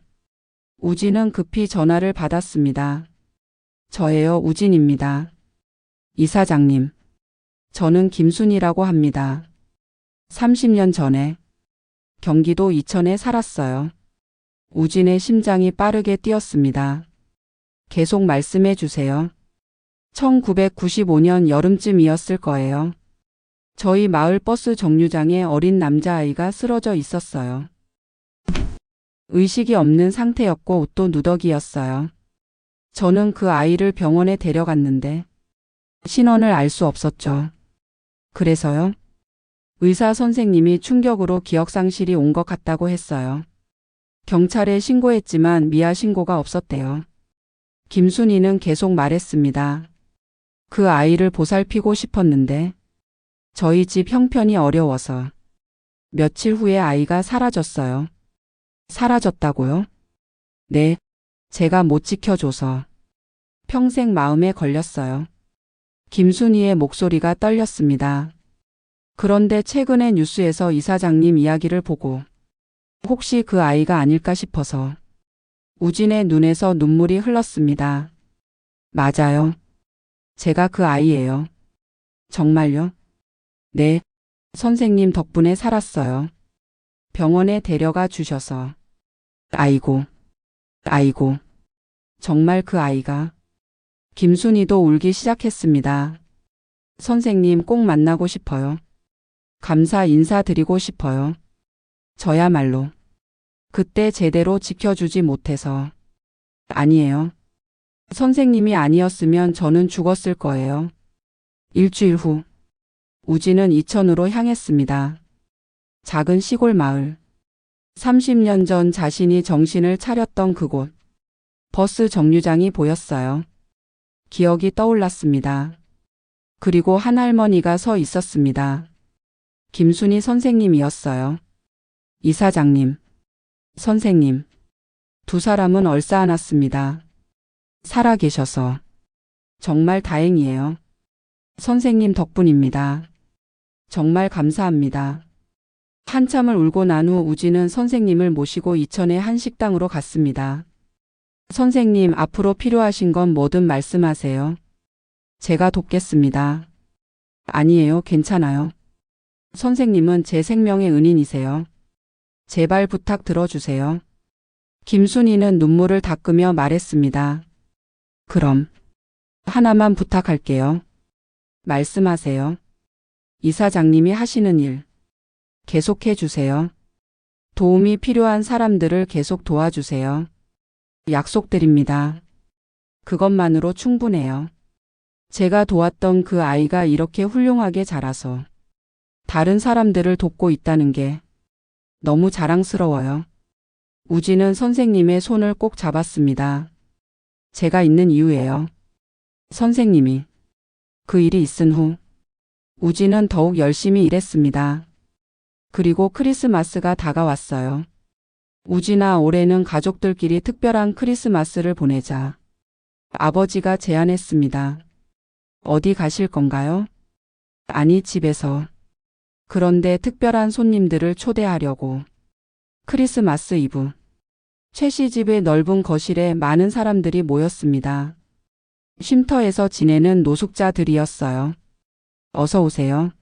우진은 급히 전화를 받았습니다. 저예요, 우진입니다. 이사장님. 저는 김순이라고 합니다. 30년 전에 경기도 이천에 살았어요. 우진의 심장이 빠르게 뛰었습니다. 계속 말씀해 주세요. 1995년 여름쯤이었을 거예요. 저희 마을 버스 정류장에 어린 남자아이가 쓰러져 있었어요. 의식이 없는 상태였고 옷도 누더기였어요. 저는 그 아이를 병원에 데려갔는데 신원을 알 수 없었죠. 그래서요? 의사 선생님이 충격으로 기억상실이 온 것 같다고 했어요. 경찰에 신고했지만 미아 신고가 없었대요. 김순이는 계속 말했습니다. 그 아이를 보살피고 싶었는데 저희 집 형편이 어려워서 며칠 후에 아이가 사라졌어요. 사라졌다고요? 네, 제가 못 지켜줘서 평생 마음에 걸렸어요. 김순이의 목소리가 떨렸습니다. 그런데 최근에 뉴스에서 이사장님 이야기를 보고 혹시 그 아이가 아닐까 싶어서 우진의 눈에서 눈물이 흘렀습니다. 맞아요. 제가 그 아이예요. 정말요? 네. 선생님 덕분에 살았어요. 병원에 데려가 주셔서. 아이고. 아이고. 정말 그 아이가. 김순이도 울기 시작했습니다. 선생님 꼭 만나고 싶어요. 감사 인사드리고 싶어요. 저야말로. 그때 제대로 지켜주지 못해서. 아니에요. 선생님이 아니었으면 저는 죽었을 거예요. 일주일 후. 우진은 이천으로 향했습니다. 작은 시골 마을. 30년 전 자신이 정신을 차렸던 그곳. 버스 정류장이 보였어요. 기억이 떠올랐습니다. 그리고 한 할머니가 서 있었습니다. 김순이 선생님이었어요. 이사장님. 선생님. 두 사람은 얼싸안았습니다. 살아계셔서. 정말 다행이에요. 선생님 덕분입니다. 정말 감사합니다. 한참을 울고 난 후 우진은 선생님을 모시고 이천의 한 식당으로 갔습니다. 선생님, 앞으로 필요하신 건 뭐든 말씀하세요. 제가 돕겠습니다. 아니에요, 괜찮아요. 선생님은 제 생명의 은인이세요. 제발 부탁 들어주세요. 김순이는 눈물을 닦으며 말했습니다. 그럼 하나만 부탁할게요. 말씀하세요. 이사장님이 하시는 일 계속해 주세요. 도움이 필요한 사람들을 계속 도와주세요. 약속드립니다. 그것만으로 충분해요. 제가 도왔던 그 아이가 이렇게 훌륭하게 자라서 다른 사람들을 돕고 있다는 게 너무 자랑스러워요. 우진은 선생님의 손을 꼭 잡았습니다. 제가 있는 이유예요. 선생님이. 그 일이 있은 후 우진은 더욱 열심히 일했습니다. 그리고 크리스마스가 다가왔어요. 우진아, 올해는 가족들끼리 특별한 크리스마스를 보내자. 아버지가 제안했습니다. 어디 가실 건가요? 아니, 집에서. 그런데 특별한 손님들을 초대하려고. 크리스마스 이브. 최 씨 집의 넓은 거실에 많은 사람들이 모였습니다. 쉼터에서 지내는 노숙자들이었어요. 어서 오세요.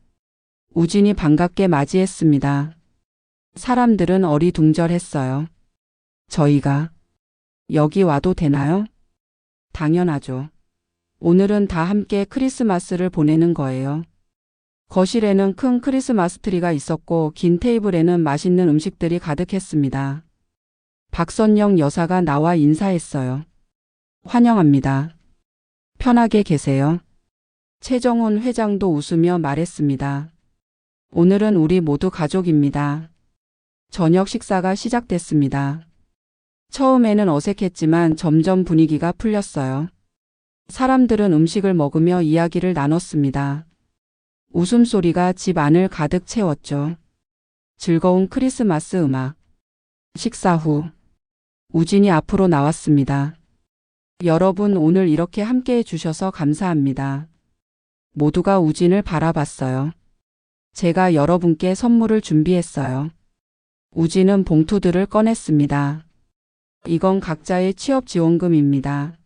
우진이 반갑게 맞이했습니다. 사람들은 어리둥절했어요. 저희가 여기 와도 되나요? 당연하죠. 오늘은 다 함께 크리스마스를 보내는 거예요. 거실에는 큰 크리스마스 트리가 있었고 긴 테이블에는 맛있는 음식들이 가득했습니다. 박선영 여사가 나와 인사했어요. 환영합니다. 편하게 계세요. 최정훈 회장도 웃으며 말했습니다. 오늘은 우리 모두 가족입니다. 저녁 식사가 시작됐습니다. 처음에는 어색했지만 점점 분위기가 풀렸어요. 사람들은 음식을 먹으며 이야기를 나눴습니다. 웃음소리가 집 안을 가득 채웠죠. 즐거운 크리스마스 음악. 식사 후 우진이 앞으로 나왔습니다. 여러분 오늘 이렇게 함께 해주셔서 감사합니다. 모두가 우진을 바라봤어요. 제가 여러분께 선물을 준비했어요. 우진은 봉투들을 꺼냈습니다. 이건 각자의 취업 지원금입니다.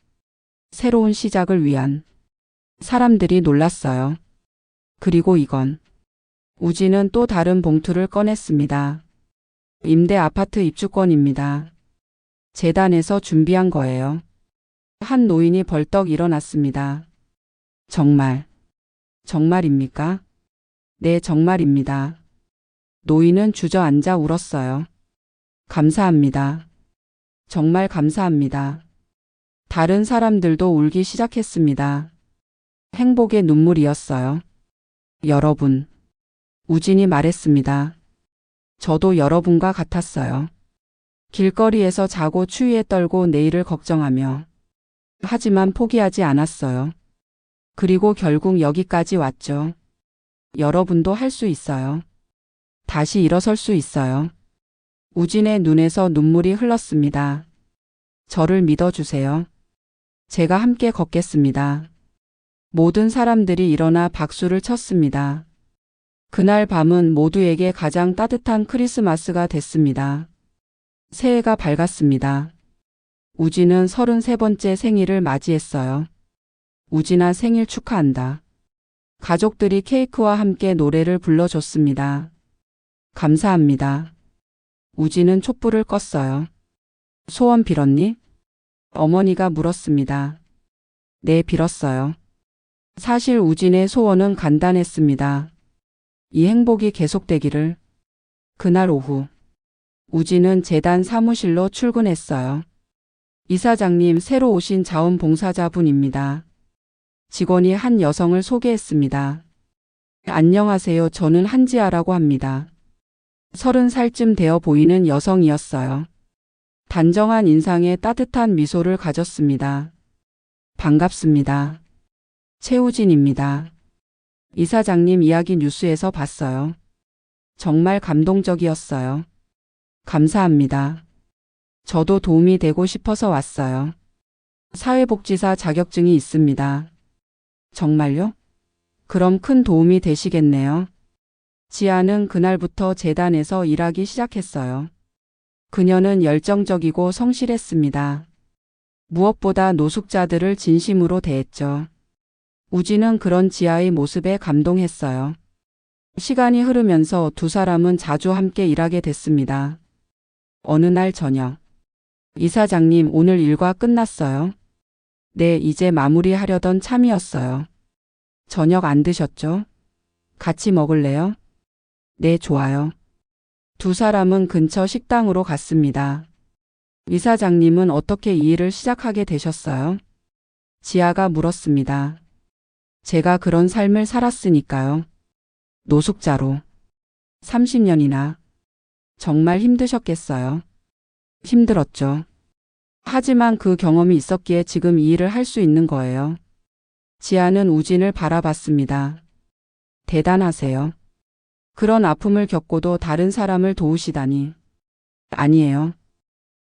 새로운 시작을 위한. 사람들이 놀랐어요. 그리고 이건. 우진은 또 다른 봉투를 꺼냈습니다. 임대 아파트 입주권입니다. 재단에서 준비한 거예요. 한 노인이 벌떡 일어났습니다. 정말입니까? 네, 정말입니다. 노인은 주저앉아 울었어요. 감사합니다. 정말 감사합니다. 다른 사람들도 울기 시작했습니다. 행복의 눈물이었어요. 여러분, 우진이 말했습니다. 저도 여러분과 같았어요. 길거리에서 자고 추위에 떨고 내일을 걱정하며. 하지만 포기하지 않았어요. 그리고 결국 여기까지 왔죠. 여러분도 할 수 있어요. 다시 일어설 수 있어요. 우진의 눈에서 눈물이 흘렀습니다. 저를 믿어주세요. 제가 함께 걷겠습니다. 모든 사람들이 일어나 박수를 쳤습니다. 그날 밤은 모두에게 가장 따뜻한 크리스마스가 됐습니다. 새해가 밝았습니다. 우진은 33번째 생일을 맞이했어요. 우진아 생일 축하한다. 가족들이 케이크와 함께 노래를 불러줬습니다. 감사합니다. 우진은 촛불을 껐어요. 소원 빌었니? 어머니가 물었습니다. 네, 빌었어요. 사실 우진의 소원은 간단했습니다. 이 행복이 계속되기를. 그날 오후 우진은 재단 사무실로 출근했어요. 이사장님, 새로 오신 자원봉사자분입니다. 직원이 한 여성을 소개했습니다. 안녕하세요. 저는 한지아라고 합니다. 30살쯤 되어 보이는 여성이었어요. 단정한 인상에 따뜻한 미소를 가졌습니다. 반갑습니다. 최우진입니다. 이사장님 이야기 뉴스에서 봤어요. 정말 감동적이었어요. 감사합니다. 저도 도움이 되고 싶어서 왔어요. 사회복지사 자격증이 있습니다. 정말요? 그럼 큰 도움이 되시겠네요. 지아는 그날부터 재단에서 일하기 시작했어요. 그녀는 열정적이고 성실했습니다. 무엇보다 노숙자들을 진심으로 대했죠. 우진은 그런 지아의 모습에 감동했어요. 시간이 흐르면서 두 사람은 자주 함께 일하게 됐습니다. 어느 날 저녁. 이사장님, 오늘 일과 끝났어요? 네, 이제 마무리하려던 참이었어요. 저녁 안 드셨죠? 같이 먹을래요? 네, 좋아요. 두 사람은 근처 식당으로 갔습니다. 이사장님은 어떻게 이 일을 시작하게 되셨어요? 지아가 물었습니다. 제가 그런 삶을 살았으니까요. 노숙자로. 30년이나. 정말 힘드셨겠어요. 힘들었죠. 하지만 그 경험이 있었기에 지금 이 일을 할 수 있는 거예요. 지아는 우진을 바라봤습니다. 대단하세요. 그런 아픔을 겪고도 다른 사람을 도우시다니. 아니에요.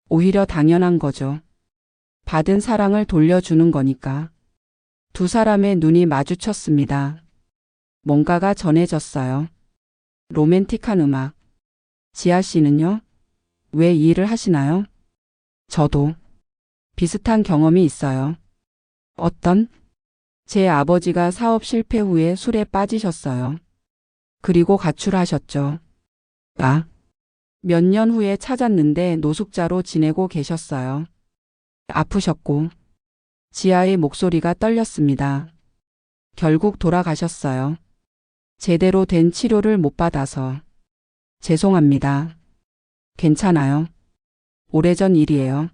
오히려 당연한 거죠. 받은 사랑을 돌려주는 거니까. 두 사람의 눈이 마주쳤습니다. 뭔가가 전해졌어요. 로맨틱한 음악. 지아 씨는요? 왜 이 일을 하시나요? 저도 비슷한 경험이 있어요. 어떤? 제 아버지가 사업 실패 후에 술에 빠지셨어요. 그리고 가출하셨죠. 아, 몇 년 후에 찾았는데 노숙자로 지내고 계셨어요. 아프셨고, 지아의 목소리가 떨렸습니다. 결국 돌아가셨어요. 제대로 된 치료를 못 받아서. 죄송합니다. 괜찮아요. 오래전 일이에요.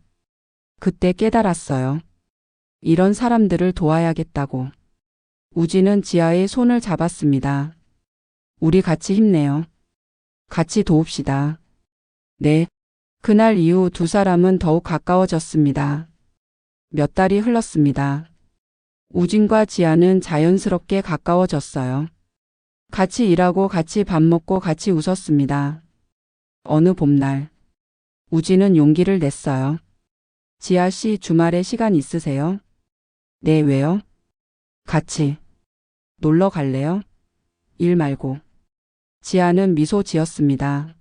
그때 깨달았어요. 이런 사람들을 도와야겠다고. 우진은 지아의 손을 잡았습니다. 우리 같이 힘내요. 같이 도웁시다. 네. 그날 이후 두 사람은 더욱 가까워졌습니다. 몇 달이 흘렀습니다. 우진과 지아는 자연스럽게 가까워졌어요. 같이 일하고 같이 밥 먹고 같이 웃었습니다. 어느 봄날, 우진은 용기를 냈어요. 지아 씨 주말에 시간 있으세요? 네, 왜요? 같이 놀러 갈래요? 일 말고. 지아는 미소 지었습니다.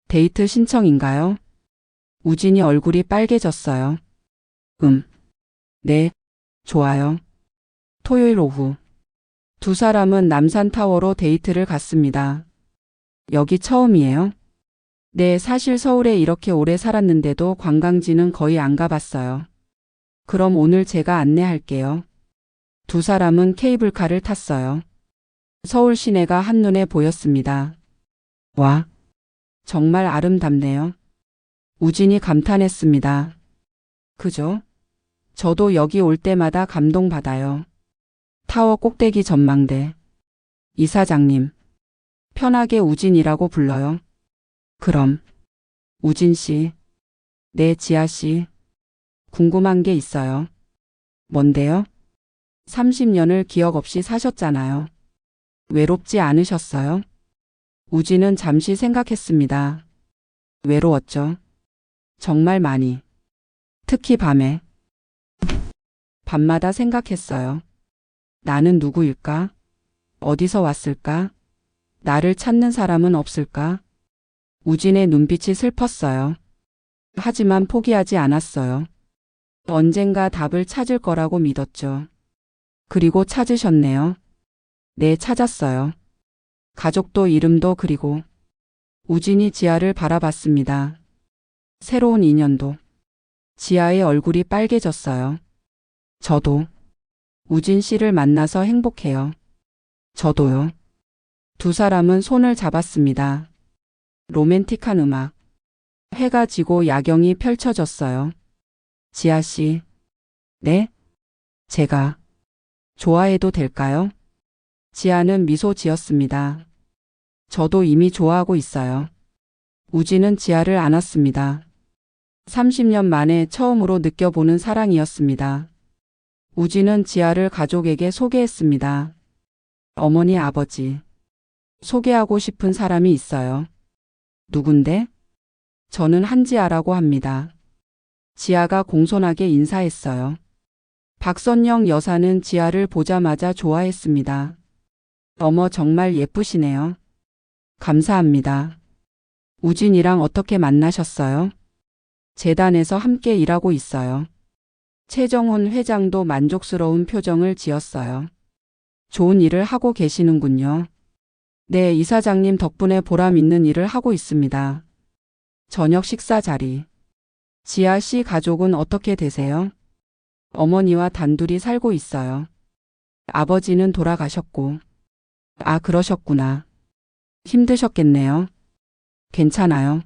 데이트 신청인가요? 우진이 얼굴이 빨개졌어요. 네, 좋아요. 토요일 오후. 두 사람은 남산타워로 데이트를 갔습니다. 여기 처음이에요? 네, 사실 서울에 이렇게 오래 살았는데도 관광지는 거의 안 가봤어요. 그럼 오늘 제가 안내할게요. 두 사람은 케이블카를 탔어요. 서울 시내가 한눈에 보였습니다. 와, 정말 아름답네요. 우진이 감탄했습니다. 그죠? 저도 여기 올 때마다 감동받아요. 타워 꼭대기 전망대. 이사장님, 편하게 우진이라고 불러요. 그럼, 우진 씨. 네, 지아 씨. 궁금한 게 있어요. 뭔데요? 30년을 기억 없이 사셨잖아요. 외롭지 않으셨어요? 우진은 잠시 생각했습니다. 외로웠죠. 정말 많이. 특히 밤에. 밤마다 생각했어요. 나는 누구일까? 어디서 왔을까? 나를 찾는 사람은 없을까? 우진의 눈빛이 슬펐어요. 하지만 포기하지 않았어요. 언젠가 답을 찾을 거라고 믿었죠. 그리고 찾으셨네요. 네, 찾았어요. 가족도 이름도 그리고. 우진이 지아를 바라봤습니다. 새로운 인연도. 지아의 얼굴이 빨개졌어요. 저도 우진 씨를 만나서 행복해요. 저도요. 두 사람은 손을 잡았습니다. 로맨틱한 음악. 해가 지고 야경이 펼쳐졌어요. 지아 씨. 네? 제가 좋아해도 될까요? 지아는 미소 지었습니다. 저도 이미 좋아하고 있어요. 우진은 지아를 안았습니다. 30년 만에 처음으로 느껴보는 사랑이었습니다. 우진은 지아를 가족에게 소개했습니다. 어머니, 아버지. 소개하고 싶은 사람이 있어요. 누군데? 저는 한지아라고 합니다. 지아가 공손하게 인사했어요. 박선영 여사는 지아를 보자마자 좋아했습니다. 어머, 정말 예쁘시네요. 감사합니다. 우진이랑 어떻게 만나셨어요? 재단에서 함께 일하고 있어요. 최정훈 회장도 만족스러운 표정을 지었어요. 좋은 일을 하고 계시는군요. 네, 이사장님 덕분에 보람 있는 일을 하고 있습니다. 저녁 식사 자리. 지아 씨 가족은 어떻게 되세요? 어머니와 단둘이 살고 있어요. 아버지는 돌아가셨고. 아, 그러셨구나. 힘드셨겠네요. 괜찮아요.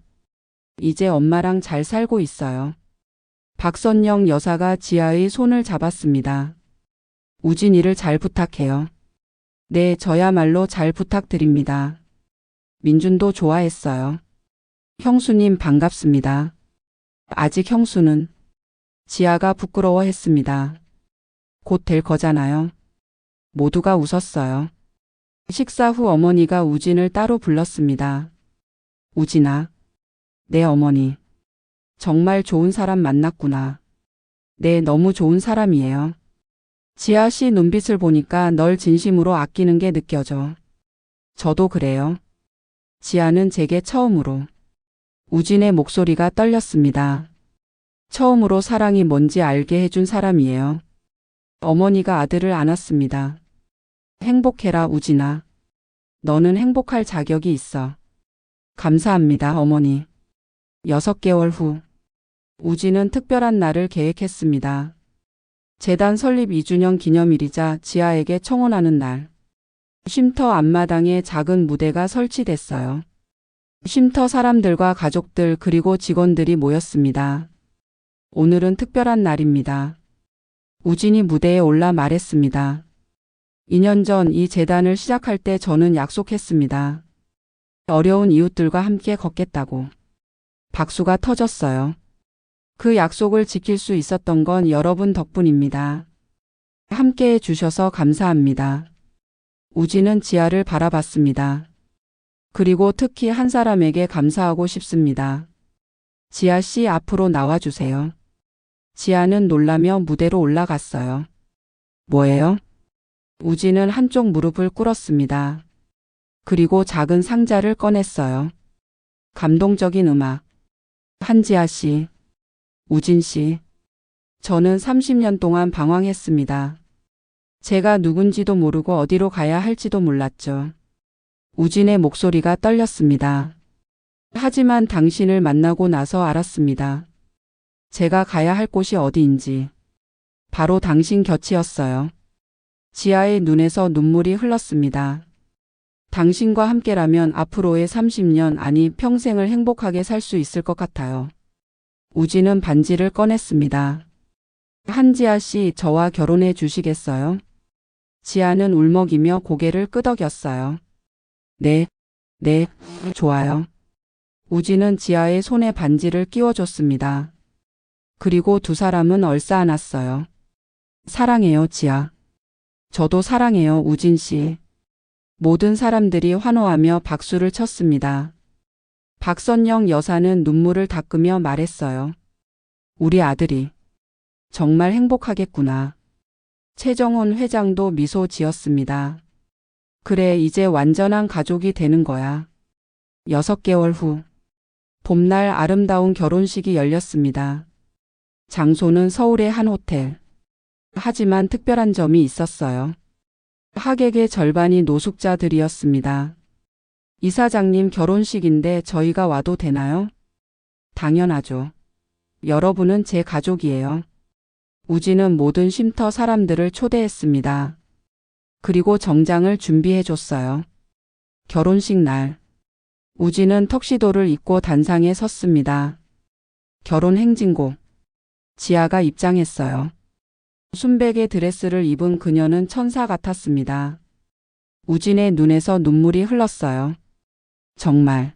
이제 엄마랑 잘 살고 있어요. 박선영 여사가 지아의 손을 잡았습니다. 우진이를 잘 부탁해요. 네, 저야말로 잘 부탁드립니다. 민준도 좋아했어요. 형수님 반갑습니다. 아직 형수는. 지아가 부끄러워했습니다. 곧 될 거잖아요. 모두가 웃었어요. 식사 후 어머니가 우진을 따로 불렀습니다. 우진아. 네, 어머니. 정말 좋은 사람 만났구나. 네, 너무 좋은 사람이에요. 지아 씨 눈빛을 보니까 널 진심으로 아끼는 게 느껴져. 저도 그래요. 지아는 제게 처음으로. 우진의 목소리가 떨렸습니다. 처음으로 사랑이 뭔지 알게 해준 사람이에요. 어머니가 아들을 안았습니다. 행복해라, 우진아. 너는 행복할 자격이 있어. 감사합니다, 어머니. 6개월 후, 우진은 특별한 날을 계획했습니다. 재단 설립 2주년 기념일이자 지아에게 청혼하는 날. 쉼터 앞마당에 작은 무대가 설치됐어요. 쉼터 사람들과 가족들 그리고 직원들이 모였습니다. 오늘은 특별한 날입니다. 우진이 무대에 올라 말했습니다. 2년 전 이 재단을 시작할 때 저는 약속했습니다. 어려운 이웃들과 함께 걷겠다고. 박수가 터졌어요. 그 약속을 지킬 수 있었던 건 여러분 덕분입니다. 함께 해주셔서 감사합니다. 우진은 지아를 바라봤습니다. 그리고 특히 한 사람에게 감사하고 싶습니다. 지아 씨, 앞으로 나와주세요. 지아는 놀라며 무대로 올라갔어요. 뭐예요? 우진은 한쪽 무릎을 꿇었습니다. 그리고 작은 상자를 꺼냈어요. 감동적인 음악. 한지아 씨, 우진 씨. 저는 30년 동안 방황했습니다. 제가 누군지도 모르고 어디로 가야 할지도 몰랐죠. 우진의 목소리가 떨렸습니다. 하지만 당신을 만나고 나서 알았습니다. 제가 가야 할 곳이 어디인지. 바로 당신 곁이었어요. 지아의 눈에서 눈물이 흘렀습니다. 당신과 함께라면 앞으로의 30년 아니 평생을 행복하게 살 수 있을 것 같아요. 우진은 반지를 꺼냈습니다. 한지아 씨, 저와 결혼해 주시겠어요? 지아는 울먹이며 고개를 끄덕였어요. 네, 좋아요. 우진은 지아의 손에 반지를 끼워줬습니다. 그리고 두 사람은 얼싸안았어요. 사랑해요, 지아. 저도 사랑해요, 우진 씨. 모든 사람들이 환호하며 박수를 쳤습니다. 박선영 여사는 눈물을 닦으며 말했어요. 우리 아들이 정말 행복하겠구나. 최정훈 회장도 미소 지었습니다. 그래, 이제 완전한 가족이 되는 거야. 6개월 후, 봄날 아름다운 결혼식이 열렸습니다. 장소는 서울의 한 호텔. 하지만 특별한 점이 있었어요. 하객의 절반이 노숙자들이었습니다. 이사장님, 결혼식인데 저희가 와도 되나요? 당연하죠. 여러분은 제 가족이에요. 우진은 모든 쉼터 사람들을 초대했습니다. 그리고 정장을 준비해줬어요. 결혼식 날, 우진은 턱시도를 입고 단상에 섰습니다. 결혼 행진곡. 지아가 입장했어요. 순백의 드레스를 입은 그녀는 천사 같았습니다. 우진의 눈에서 눈물이 흘렀어요. 정말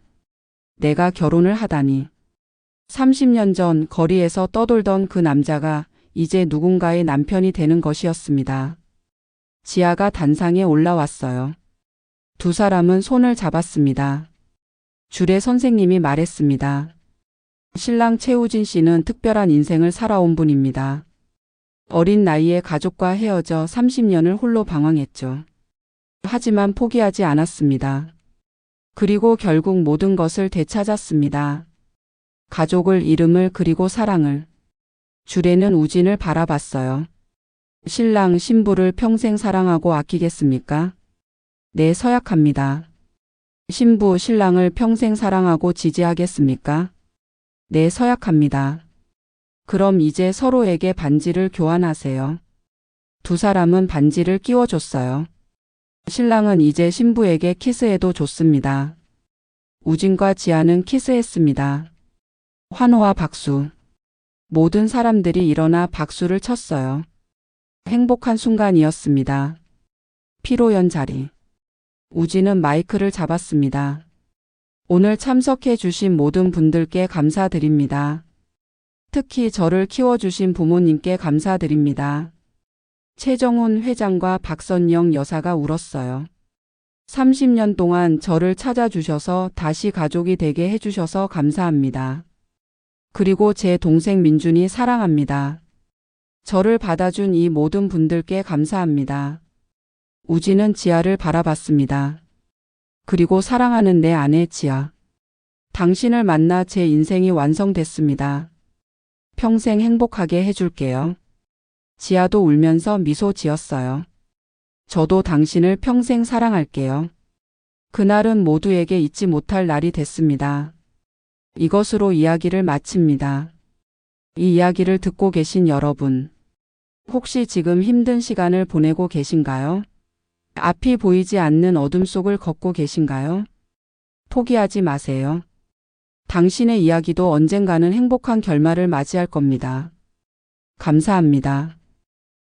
내가 결혼을 하다니. 30년 전 거리에서 떠돌던 그 남자가 이제 누군가의 남편이 되는 것이었습니다. 지아가 단상에 올라왔어요. 두 사람은 손을 잡았습니다. 주례 선생님이 말했습니다. 신랑 최우진 씨는 특별한 인생을 살아온 분입니다. 어린 나이에 가족과 헤어져 30년을 홀로 방황했죠. 하지만 포기하지 않았습니다. 그리고 결국 모든 것을 되찾았습니다. 가족을, 이름을, 그리고 사랑을. 주례는 우진을 바라봤어요. 신랑, 신부를 평생 사랑하고 아끼겠습니까? 네, 서약합니다. 신부, 신랑을 평생 사랑하고 지지하겠습니까? 네, 서약합니다. 그럼 이제 서로에게 반지를 교환하세요. 두 사람은 반지를 끼워줬어요. 신랑은 이제 신부에게 키스해도 좋습니다. 우진과 지아는 키스했습니다. 환호와 박수. 모든 사람들이 일어나 박수를 쳤어요. 행복한 순간이었습니다. 피로연 자리. 우진은 마이크를 잡았습니다. 오늘 참석해 주신 모든 분들께 감사드립니다. 특히 저를 키워주신 부모님께 감사드립니다. 최정훈 회장과 박선영 여사가 울었어요. 30년 동안 저를 찾아주셔서 다시 가족이 되게 해주셔서 감사합니다. 그리고 제 동생 민준이 사랑합니다. 저를 받아준 이 모든 분들께 감사합니다. 우진은 지아를 바라봤습니다. 그리고 사랑하는 내 아내 지아. 당신을 만나 제 인생이 완성됐습니다. 평생 행복하게 해줄게요. 지아도 울면서 미소 지었어요. 저도 당신을 평생 사랑할게요. 그날은 모두에게 잊지 못할 날이 됐습니다. 이것으로 이야기를 마칩니다. 이 이야기를 듣고 계신 여러분, 혹시 지금 힘든 시간을 보내고 계신가요? 앞이 보이지 않는 어둠 속을 걷고 계신가요? 포기하지 마세요. 당신의 이야기도 언젠가는 행복한 결말을 맞이할 겁니다. 감사합니다.